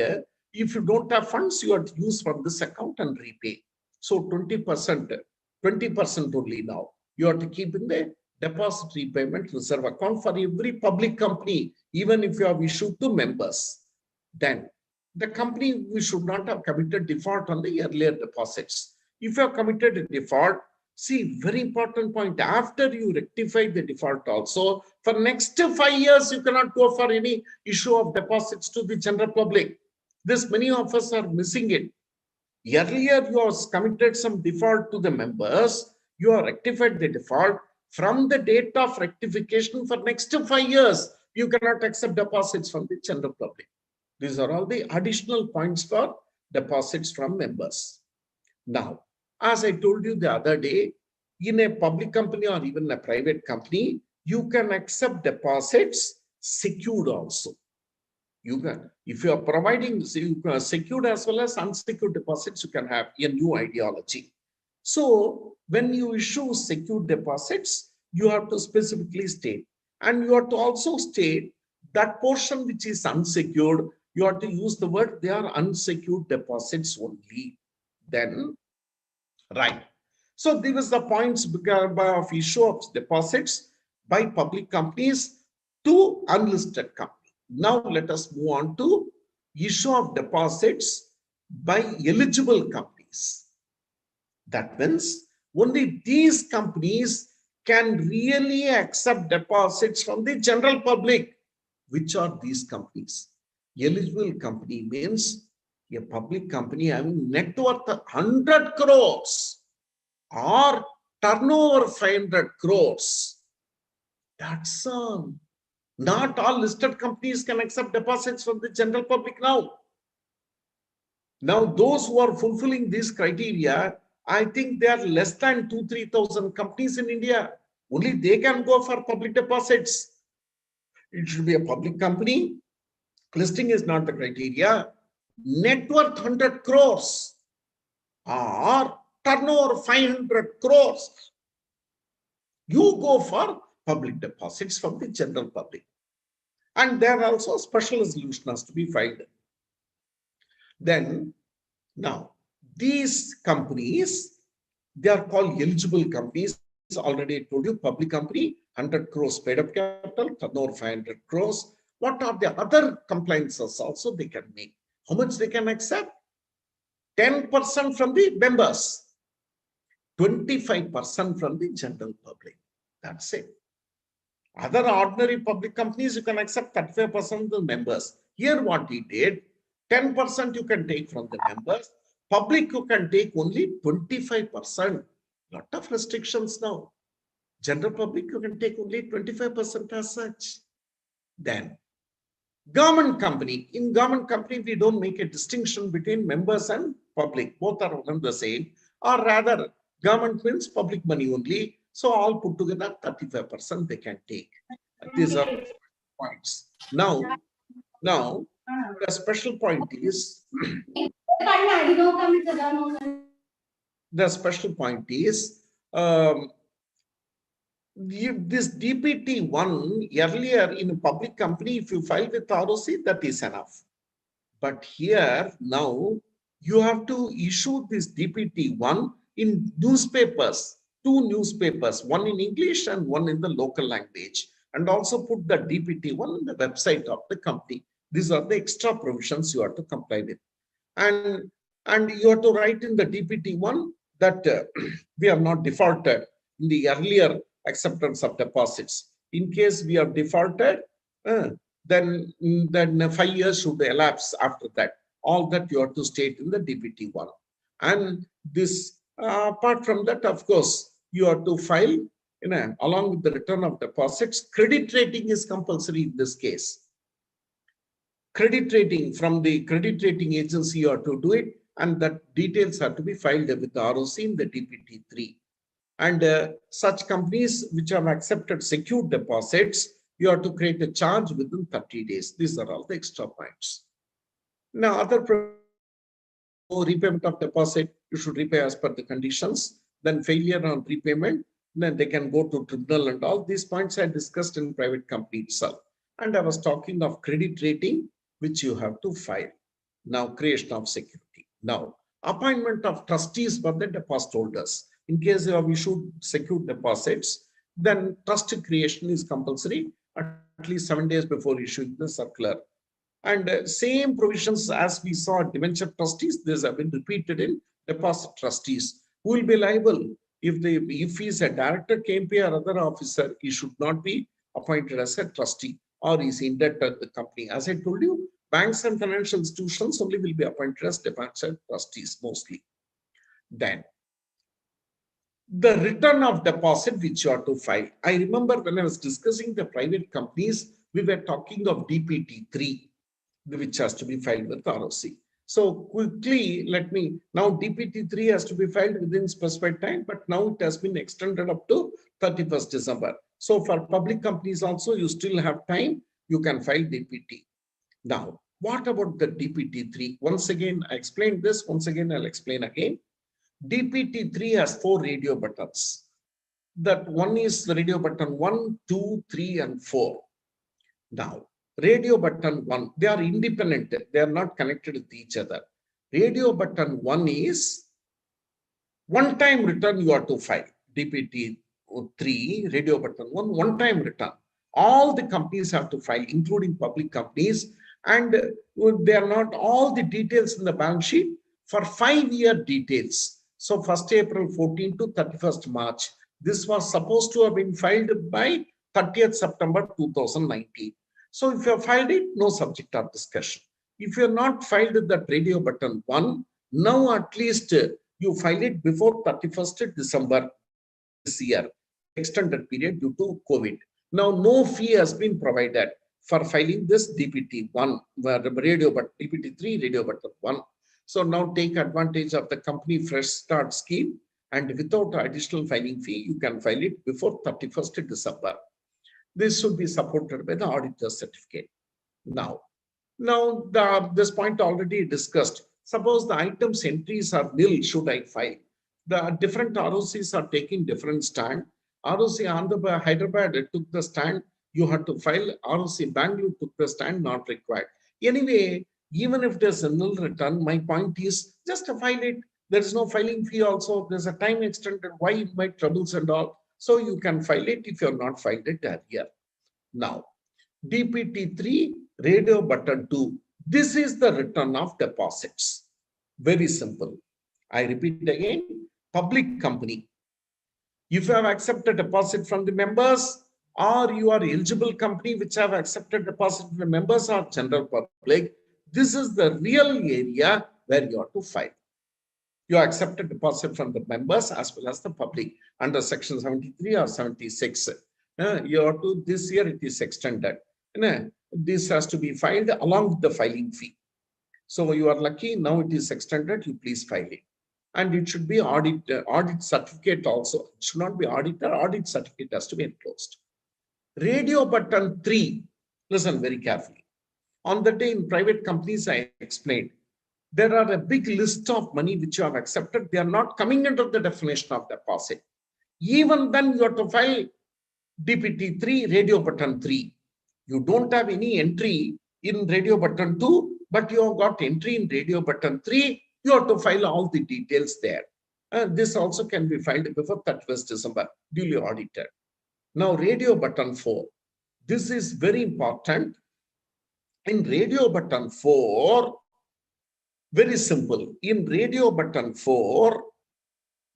if you don't have funds, you have to use from this account and repay. So 20% only now you have to keep in the deposit repayment reserve account for every public company, even if you have issued to members. Then the company, we should not have committed default on the earlier deposits. If you have committed a default, see, very important point, after you rectify the default also, for next 5 years, you cannot go for any issue of deposits to the general public. This, many of us are missing it. Earlier, you have committed some default to the members, you have rectified the default. From the date of rectification for next 5 years, you cannot accept deposits from the general public. These are all the additional points for deposits from members. Now, as I told you the other day, in a public company or even a private company, you can accept deposits secured also. You can, if you are providing secured as well as unsecured deposits, you can have a new ideology. So when you issue secured deposits, you have to specifically state, and you have to also state that portion which is unsecured, you have to use the word they are unsecured deposits only. Then, right. So these are the points of issue of deposits by public companies to unlisted companies. Now let us move on to issue of deposits by eligible companies. That means only these companies can really accept deposits from the general public. Which are these companies? Eligible company means a public company having net worth 100 crores or turnover 500 crores. That's not all listed companies can accept deposits from the general public now. Now, those who are fulfilling these criteria, I think there are less than 2,000-3,000 companies in India. Only they can go for public deposits. It should be a public company. Listing is not the criteria. Net worth 100 crores or turnover 500 crores. You go for public deposits from the general public. And there also special resolution has to be filed. Then, now, these companies, they are called eligible companies. Already I told you, public company, 100 crores paid up capital, turnover 500 crores. What are the other compliances also they can make? How much they can accept? 10% from the members, 25% from the general public. That's it. Other ordinary public companies, you can accept 35% of the members. Here what he did, 10% you can take from the members. Public, you can take only 25%. Lot of restrictions now. General public, you can take only 25% as such. Then, government company. In government company, we don't make a distinction between members and public. Both are one and the same. Or rather, government means public money only. So all put together, 35% they can take. These are points. Now, the special point is, this DPT1 earlier in a public company, if you file with ROC, that is enough. But here now you have to issue this DPT1 in newspapers, 2 newspapers, one in English and one in the local language, and also put the DPT1 on the website of the company. These are the extra provisions you have to comply with. And you have to write in the DPT1 that we have not defaulted in the earlier acceptance of deposits. In case we have defaulted, then 5 years should elapse after that. All that you have to state in the DPT1. And this, apart from that, of course, you have to file, along with the return of deposits. Credit rating is compulsory in this case. Credit rating from the credit rating agency, you have to do it, and that details have to be filed with the ROC in the DPT3. And such companies which have accepted secured deposits, you have to create a charge within 30 days. These are all the extra points. Now, other repayment of deposit, you should repay as per the conditions. Then failure on repayment, then they can go to tribunal, and all these points I discussed in private company itself. And I was talking of credit rating, which you have to file. Now, creation of security. Now, appointment of trustees for the deposit holders. In case you have issued secured deposits, then trust creation is compulsory at least 7 days before issuing the circular. And same provisions as we saw at debenture trustees, these have been repeated in deposit trustees, who will be liable if he is a director, KMP or other officer. He should not be appointed as a trustee or is indebted to the company. As I told you, banks and financial institutions only will be appointed as debenture trustees mostly. Then, the return of deposit which you have to file. I remember when I was discussing the private companies, we were talking of DPT3, which has to be filed with ROC. So quickly, now DPT3 has to be filed within specified time, but now it has been extended up to 31st December. So for public companies also, you still have time, you can file DPT. Now, what about the DPT3? Once again, I explained this, once again, I'll explain again. DPT3 has 4 radio buttons. That one is the radio button 1, 2, 3, and 4. Now, radio button 1, they are independent. They are not connected with each other. Radio button 1 is one-time return you have to file. DPT3, radio button 1, one-time return. All the companies have to file, including public companies. And they are not all the details in the balance sheet for 5-year details. So 1st April 14 to 31st March. This was supposed to have been filed by 30th September 2019. So if you have filed it, no subject of discussion. If you have not filed that radio button 1, now at least you file it before 31st December year, extended period due to COVID. Now, no fee has been provided for filing this DPT1, radio, but DPT3, radio button 1. So now take advantage of the company fresh start scheme, and without additional filing fee, you can file it before 31st December. This should be supported by the auditor certificate. Now this point already discussed. Suppose the items entries are nil, should I file? The different ROCs are taking different stand. ROC Andhra Hyderabad took the stand, you have to file. ROC Bangalore took the stand, not required. Anyway, even if there's a nil return, my point is just to file it. There is no filing fee also. There's a time extended. Why invite troubles and all? So you can file it if you're not filed it earlier. Now, DPT3, radio button 2. This is the return of deposits. Very simple. I repeat again, public company. If you have accepted deposit from the members, or you are eligible company which have accepted deposit from the members or general public, this is the real area where you have to file. You accepted deposit from the members as well as the public under section 73 or 76. You have to, this year it is extended. This has to be filed along with the filing fee. So you are lucky, now it is extended, you please file it. And it should be audit certificate also. It should not be auditor, audit certificate has to be enclosed. Radio button 3, listen very carefully. On the day in private companies, I explained, there are a big list of money which you have accepted. They are not coming under the definition of deposit. Even then you have to file DPT3, radio button 3. You don't have any entry in radio button 2, but you have got entry in radio button 3. You have to file all the details there. This also can be filed before 31st December, duly audited. Now, radio button 4. This is very important. In radio button 4, very simple. In radio button 4,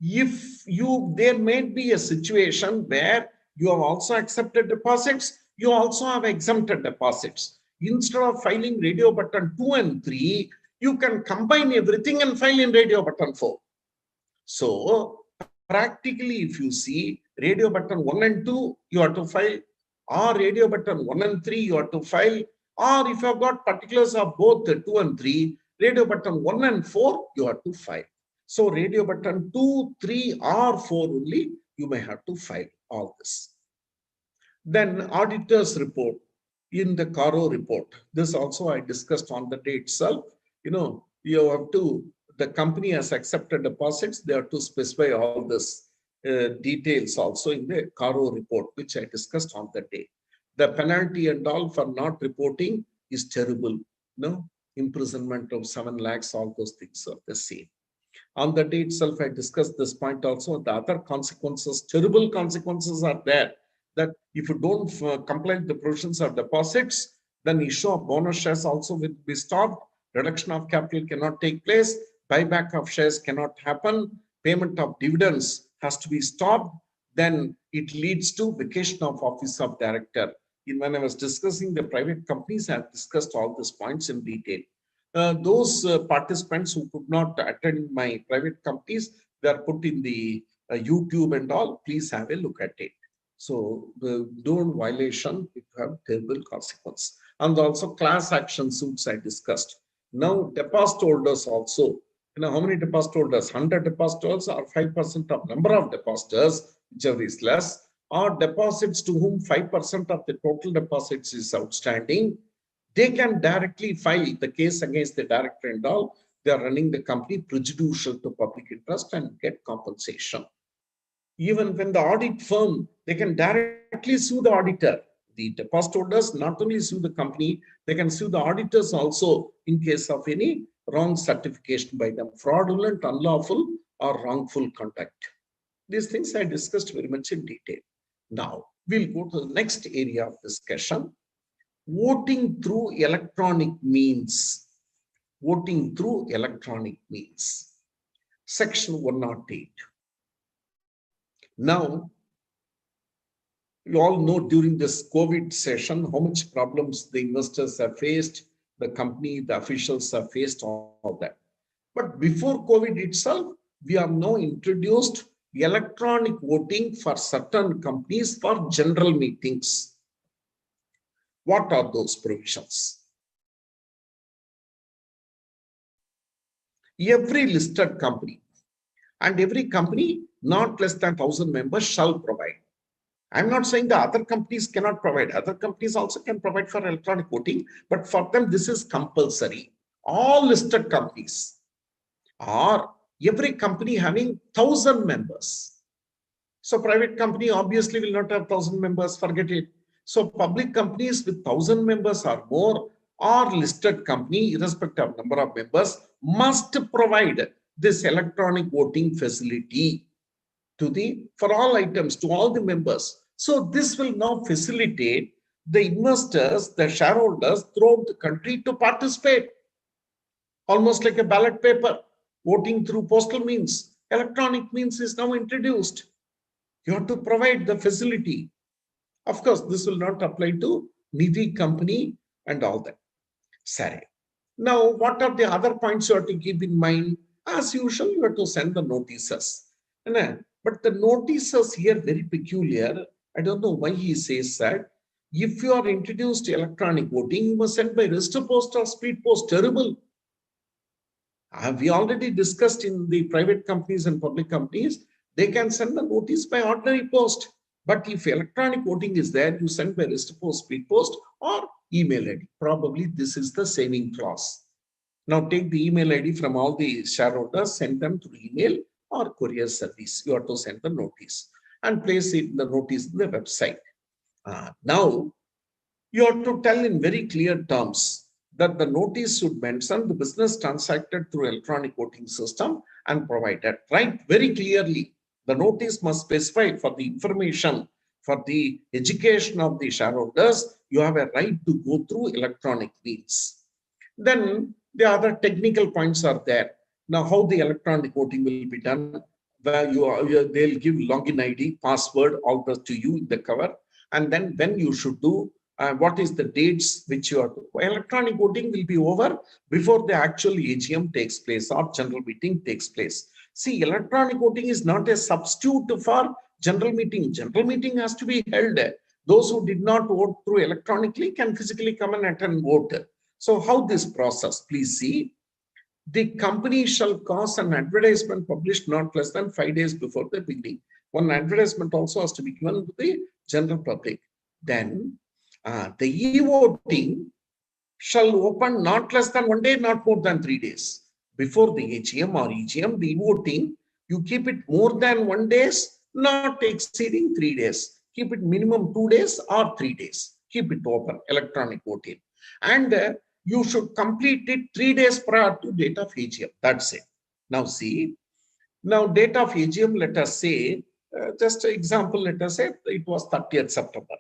there may be a situation where you have also accepted deposits, you also have exempted deposits. Instead of filing radio button 2 and 3, you can combine everything and file in radio button 4. So practically, if you see radio button 1 and 2, you have to file, or radio button 1 and 3, you have to file, or if you have got particulars of both 2 and 3, radio button 1 and 4, you have to file. So radio button 2, 3, or 4 only, you may have to file all this. Then auditor's report in the Caro report. This also I discussed on the day itself. You have to, the company has accepted deposits, they have to specify all this details also in the Caro report, which I discussed on the day. The penalty and all for not reporting is terrible. Imprisonment of 7 lakhs, all those things are the same. On the day itself, I discussed this point also. The other consequences, terrible consequences are there. That if you don't comply with the provisions of deposits, then issue of bonus shares also will be stopped. Reduction of capital cannot take place. Buyback of shares cannot happen. Payment of dividends has to be stopped. Then it leads to vacation of office of director. When I was discussing the private companies, I have discussed all these points in detail. Those participants who could not attend my private companies, they are put in the YouTube and all. Please have a look at it. So the don't violation, it have terrible consequence. And also class action suits I discussed. Now deposit holders also. How many deposit holders? 100 deposit holders or 5% of number of depositors, whichever is less, or deposits to whom 5% of the total deposits is outstanding. They can directly file the case against the director and all. They are running the company prejudicial to public interest and get compensation. Even when the audit firm, they can directly sue the auditor. The deposit holders not only sue the company, they can sue the auditors also in case of any wrong certification by them, fraudulent, unlawful, or wrongful conduct. These things I discussed very much in detail. Now, we'll go to the next area of discussion. Voting through electronic means. Voting through electronic means. Section 108. Now, you all know during this COVID session, how much problems the investors have faced, the company, the officials have faced, all that. But before COVID itself, we have now introduced electronic voting for certain companies for general meetings. What are those provisions? Every listed company and every company not less than 1,000 members shall provide. I'm not saying the other companies cannot provide. Other companies also can provide for electronic voting, but for them this is compulsory. All listed companies or every company having 1,000 members. So private company obviously will not have 1,000 members, forget it. So public companies with 1,000 members or more or listed company, irrespective of number of members, must provide this electronic voting facility for all items, to all the members. So this will now facilitate the investors, the shareholders throughout the country to participate. Almost like a ballot paper, voting through postal means. Electronic means is now introduced. You have to provide the facility. Of course, this will not apply to Nidhi company and all that. Sorry. Now, what are the other points you have to keep in mind? As usual, you have to send the notices. But the notices here very peculiar. I don't know why he says that. If you are introduced to electronic voting, you must send by register post or speed post. Terrible. We already discussed in the private companies and public companies, they can send the notice by ordinary post. But if electronic voting is there, you send by register post, speed post, or email ID. Probably this is the saving clause. Now take the email ID from all the shareholders, send them through email or courier service. You have to send the notice and place it in the notice in the website. Now, you have to tell in very clear terms that the notice should mention the business transacted through electronic voting system and provided. Right, very clearly, the notice must specify for the information, for the education of the shareholders, you have a right to go through electronic means. Then the other technical points are there. Now, how the electronic voting will be done, where they'll give login ID, password, all this to you in the cover. And then when you should do, what is the dates which you are to. Electronic voting will be over before the actual AGM takes place or general meeting takes place. See, electronic voting is not a substitute for general meeting. General meeting has to be held. Those who did not vote through electronically can physically come and attend vote. So how this process, please see. The company shall cause an advertisement published not less than 5 days before the beginning. One advertisement also has to be given to the general public. Then the e-voting shall open not less than 1 day, not more than 3 days. Before the AGM or EGM, the e-voting, you keep it more than 1 day, not exceeding 3 days. Keep it minimum 2 days or 3 days. Keep it open, electronic voting. And you should complete it 3 days prior to date of AGM. That's it. Now see, now date of AGM, let us say, just an example, let us say it was 30th September.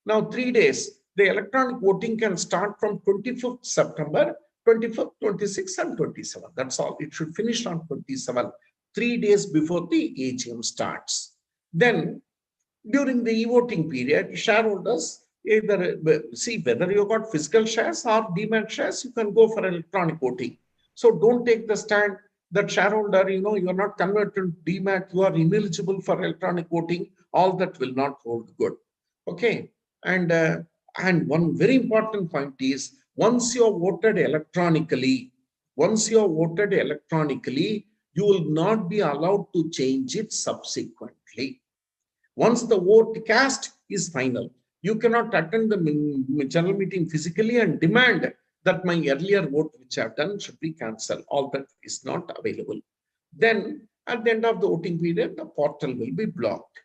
Now 3 days, the electronic voting can start from 25th September, 25th, 26th and 27th. That's all. It should finish on 27th, 3 days before the AGM starts. Then during the e-voting period, shareholders, either see whether you got physical shares or demat shares, you can go for electronic voting. So don't take the stand that shareholder, you are not converted to demat, you are ineligible for electronic voting. All that will not hold good. Okay. And one very important point is, once you are voted electronically, you will not be allowed to change it subsequently. Once the vote cast is final, you cannot attend the general meeting physically and demand that my earlier vote which I have done should be cancelled. All that is not available. Then at the end of the voting period, the portal will be blocked.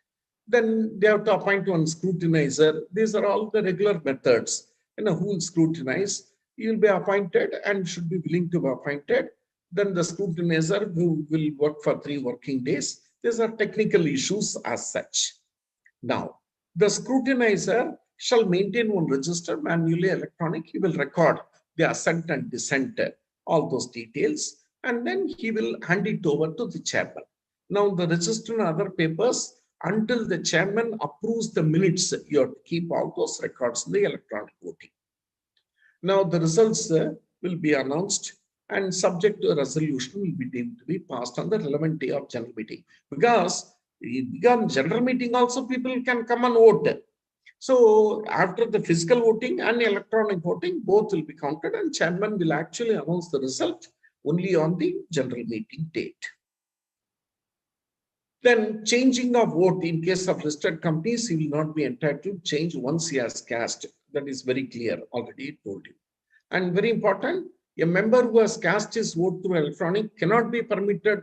Then they have to appoint one scrutinizer. These are all the regular methods. Who will scrutinize? He will be appointed and should be willing to be appointed. Then the scrutinizer who will work for 3 working days. These are technical issues as such. Now, the scrutinizer shall maintain one register manually electronic. He will record the assent and dissent, all those details, and then he will hand it over to the chairman. Now, the register and other papers, until the chairman approves the minutes, you have to keep all those records in the electronic voting. Now, the results will be announced and subject to a resolution will be deemed to be passed on the relevant day of general meeting. Because in general meeting also people can come and vote. So after the physical voting and electronic voting, both will be counted, and chairman will actually announce the result only on the general meeting date. Then changing of vote in case of listed companies, he will not be entitled to change once he has cast. That is very clear, already told you. And very important, a member who has cast his vote through electronic cannot be permitted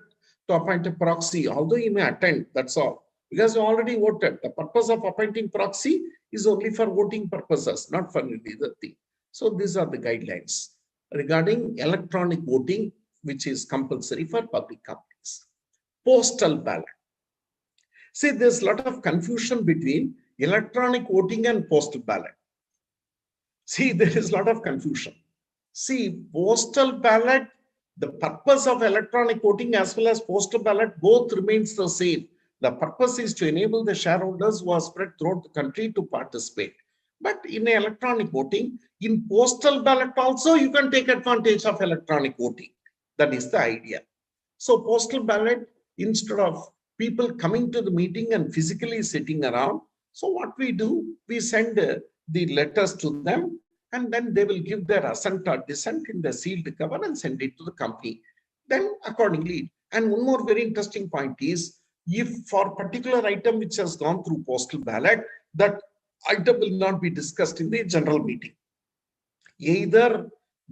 to appoint a proxy, although he may attend, that's all. Because he already voted. The purpose of appointing proxy is only for voting purposes, not for any other thing. So these are the guidelines regarding electronic voting, which is compulsory for public companies. Postal ballot. See, there's a lot of confusion between electronic voting and postal ballot. See, there is a lot of confusion. See, postal ballot, the purpose of electronic voting as well as postal ballot both remains the same. The purpose is to enable the shareholders who are spread throughout the country to participate. But in electronic voting, in postal ballot also, you can take advantage of electronic voting. That is the idea. So postal ballot, instead of people coming to the meeting and physically sitting around, so what we do, we send the letters to them, and then they will give their assent or dissent in the sealed cover and send it to the company. Then accordingly, and one more very interesting point is, if for particular item which has gone through postal ballot, that item will not be discussed in the general meeting. Either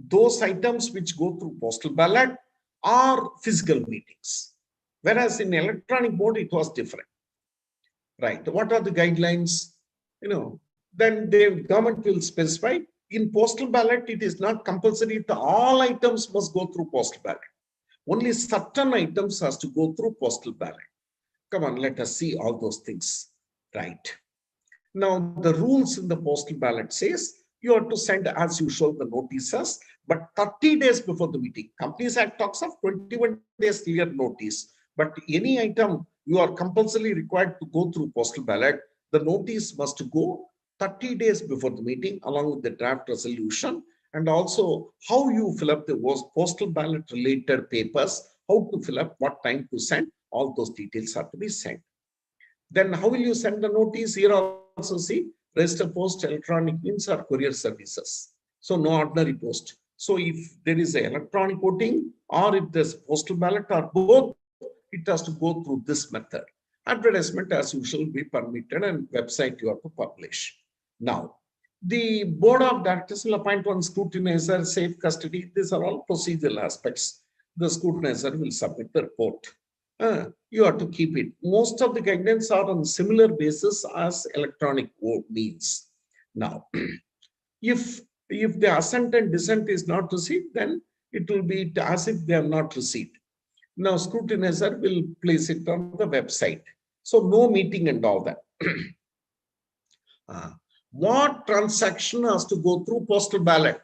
those items which go through postal ballot or physical meetings. Whereas in electronic mode, it was different. Right. What are the guidelines? Then the government will specify. In postal ballot, it is not compulsory that all items must go through postal ballot. Only certain items has to go through postal ballot. Come on, let us see all those things. Right. Now, the rules in the postal ballot says you have to send as usual the notices, but 30 days before the meeting. Companies Act talks of 21 days clear notice. But any item you are compulsorily required to go through postal ballot, the notice must go 30 days before the meeting along with the draft resolution, and also how you fill up the postal ballot related papers, how to fill up, what time to send, all those details have to be sent. Then how will you send the notice? Here also see, register post, electronic means or courier services. So no ordinary post. So if there is an electronic voting or if there's postal ballot or both, it has to go through this method. Advertisement as usual will be permitted and website you have to publish. Now, the board of directors will appoint one scrutinizer, safe custody. These are all procedural aspects. The scrutinizer will submit the report. You have to keep it. Most of the guidelines are on similar basis as electronic vote means. Now, if the assent and dissent is not received, then it will be as if they have not received. Now, scrutinizer will place it on the website. So no meeting and all that. What transaction has to go through postal ballot?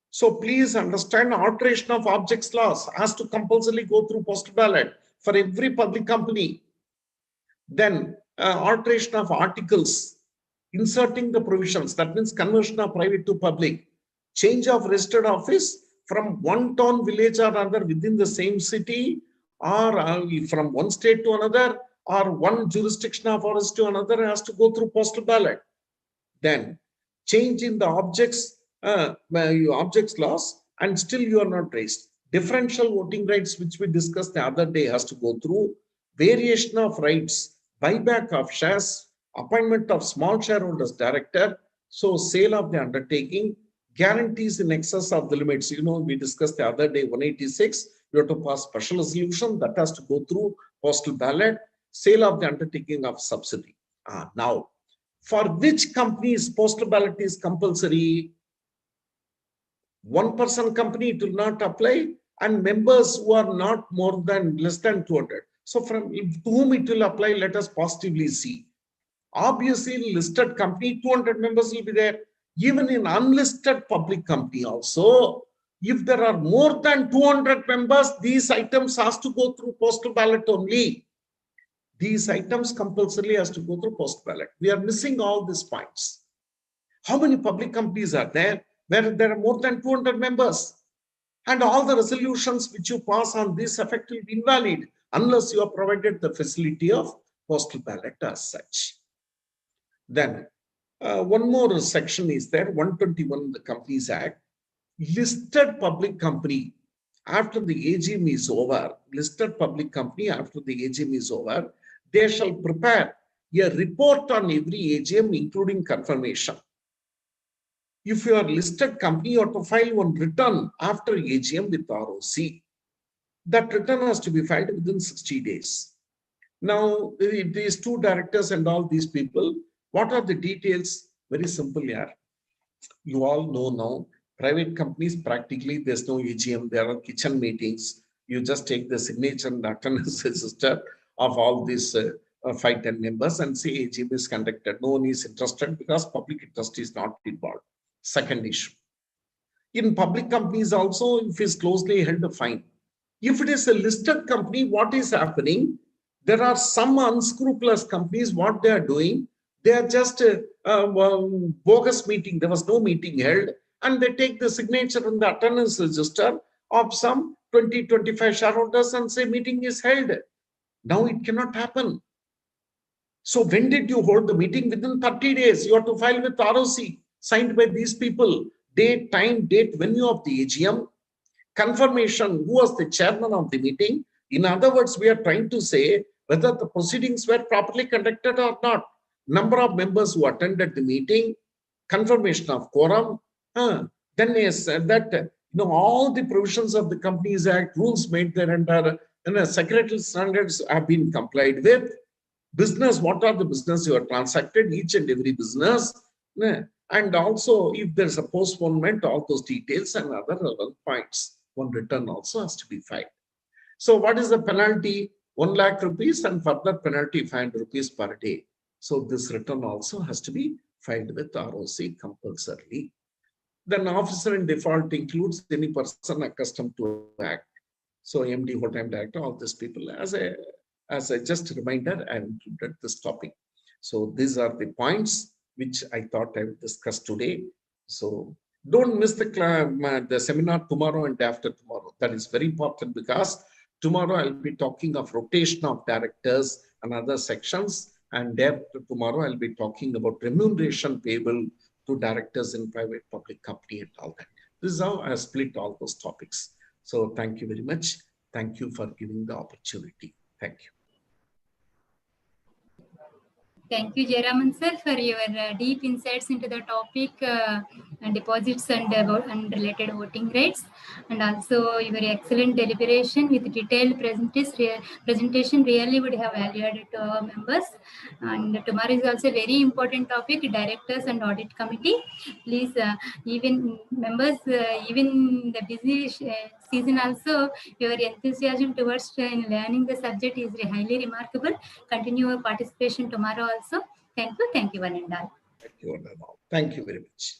So please understand, alteration of objects laws has to compulsorily go through postal ballot for every public company. Then alteration of articles, inserting the provisions, that means conversion of private to public, change of registered office from one town, village or another within the same city, or from one state to another, or one jurisdiction of ours to another, has to go through postal ballot. Then change in the objects laws, and still you are not raised. Differential voting rights, which we discussed the other day, has to go through. Variation of rights, buyback of shares, appointment of small shareholders director, so sale of the undertaking, guarantees in excess of the limits. We discussed the other day 186. You have to pass special resolution that has to go through postal ballot. Sale of the undertaking of subsidy. Now, for which companies postal ballot is compulsory? One-person company, it will not apply, and members who are not less than 200. So from to whom it will apply, let us positively see. Obviously, listed company, 200 members will be there. Even in unlisted public company also, if there are more than 200 members, these items has to go through postal ballot only. These items compulsorily has to go through postal ballot. We are missing all these points. How many public companies are there where there are more than 200 members? And all the resolutions which you pass on this effect will be invalid unless you are provided the facility of postal ballot as such. Then one more section is there, 121 the Companies Act. Listed public company after the AGM is over, listed public company after the AGM is over, they shall prepare a report on every AGM, including confirmation. If you are listed company, you have to file one return after AGM with ROC. That return has to be filed within 60 days. Now, these two directors and all these people, what are the details? Very simple here. You all know now, private companies, practically there's no AGM, there are kitchen meetings. You just take the signature and attendance register of all these 5-10 members and say AGM is conducted. No one is interested because public interest is not involved. Second issue. In public companies also, if it's closely held, fine. If it is a listed company, what is happening? There are some unscrupulous companies, what they are doing, they are just bogus meeting. There was no meeting held, and they take the signature in the attendance register of some 20-25 shareholders and say meeting is held. Now it cannot happen. So when did you hold the meeting? Within 30 days, you have to file with ROC, signed by these people, date, time, date, venue of the AGM, confirmation, who was the chairman of the meeting. In other words, we are trying to say whether the proceedings were properly conducted or not. Number of members who attended the meeting, confirmation of quorum, then is that all the provisions of the Companies Act, rules made there under secretarial standards have been complied with. Business, what are the business you are transacted, each and every business, and also if there's a postponement, all those details and other relevant points. One return also has to be filed. So what is the penalty? 1 lakh rupees and further penalty 500 rupees per day. So this return also has to be filed with ROC compulsorily. Then officer in default includes any person accustomed to act. So MD, whole-time director, all these people. As a just a reminder, I included this topic. So these are the points which I thought I would discuss today. So don't miss the seminar tomorrow and after tomorrow. That is very important because tomorrow I'll be talking of rotation of directors and other sections. And after tomorrow I'll be talking about remuneration payable to directors in private public company and all that. This is how I split all those topics. So thank you very much. Thank you for giving the opportunity. Thank you. Thank you, Jayaraman sir, for your deep insights into the topic and deposits and related voting rights, and also your excellent deliberation with detailed presentation really would have value added to our members. And tomorrow is also a very important topic, directors and audit committee. Please, even members, even the busy season also, your enthusiasm towards learning the subject is highly remarkable. Continue your participation tomorrow also. Thank you one and all. Thank you one and all. Thank you very much.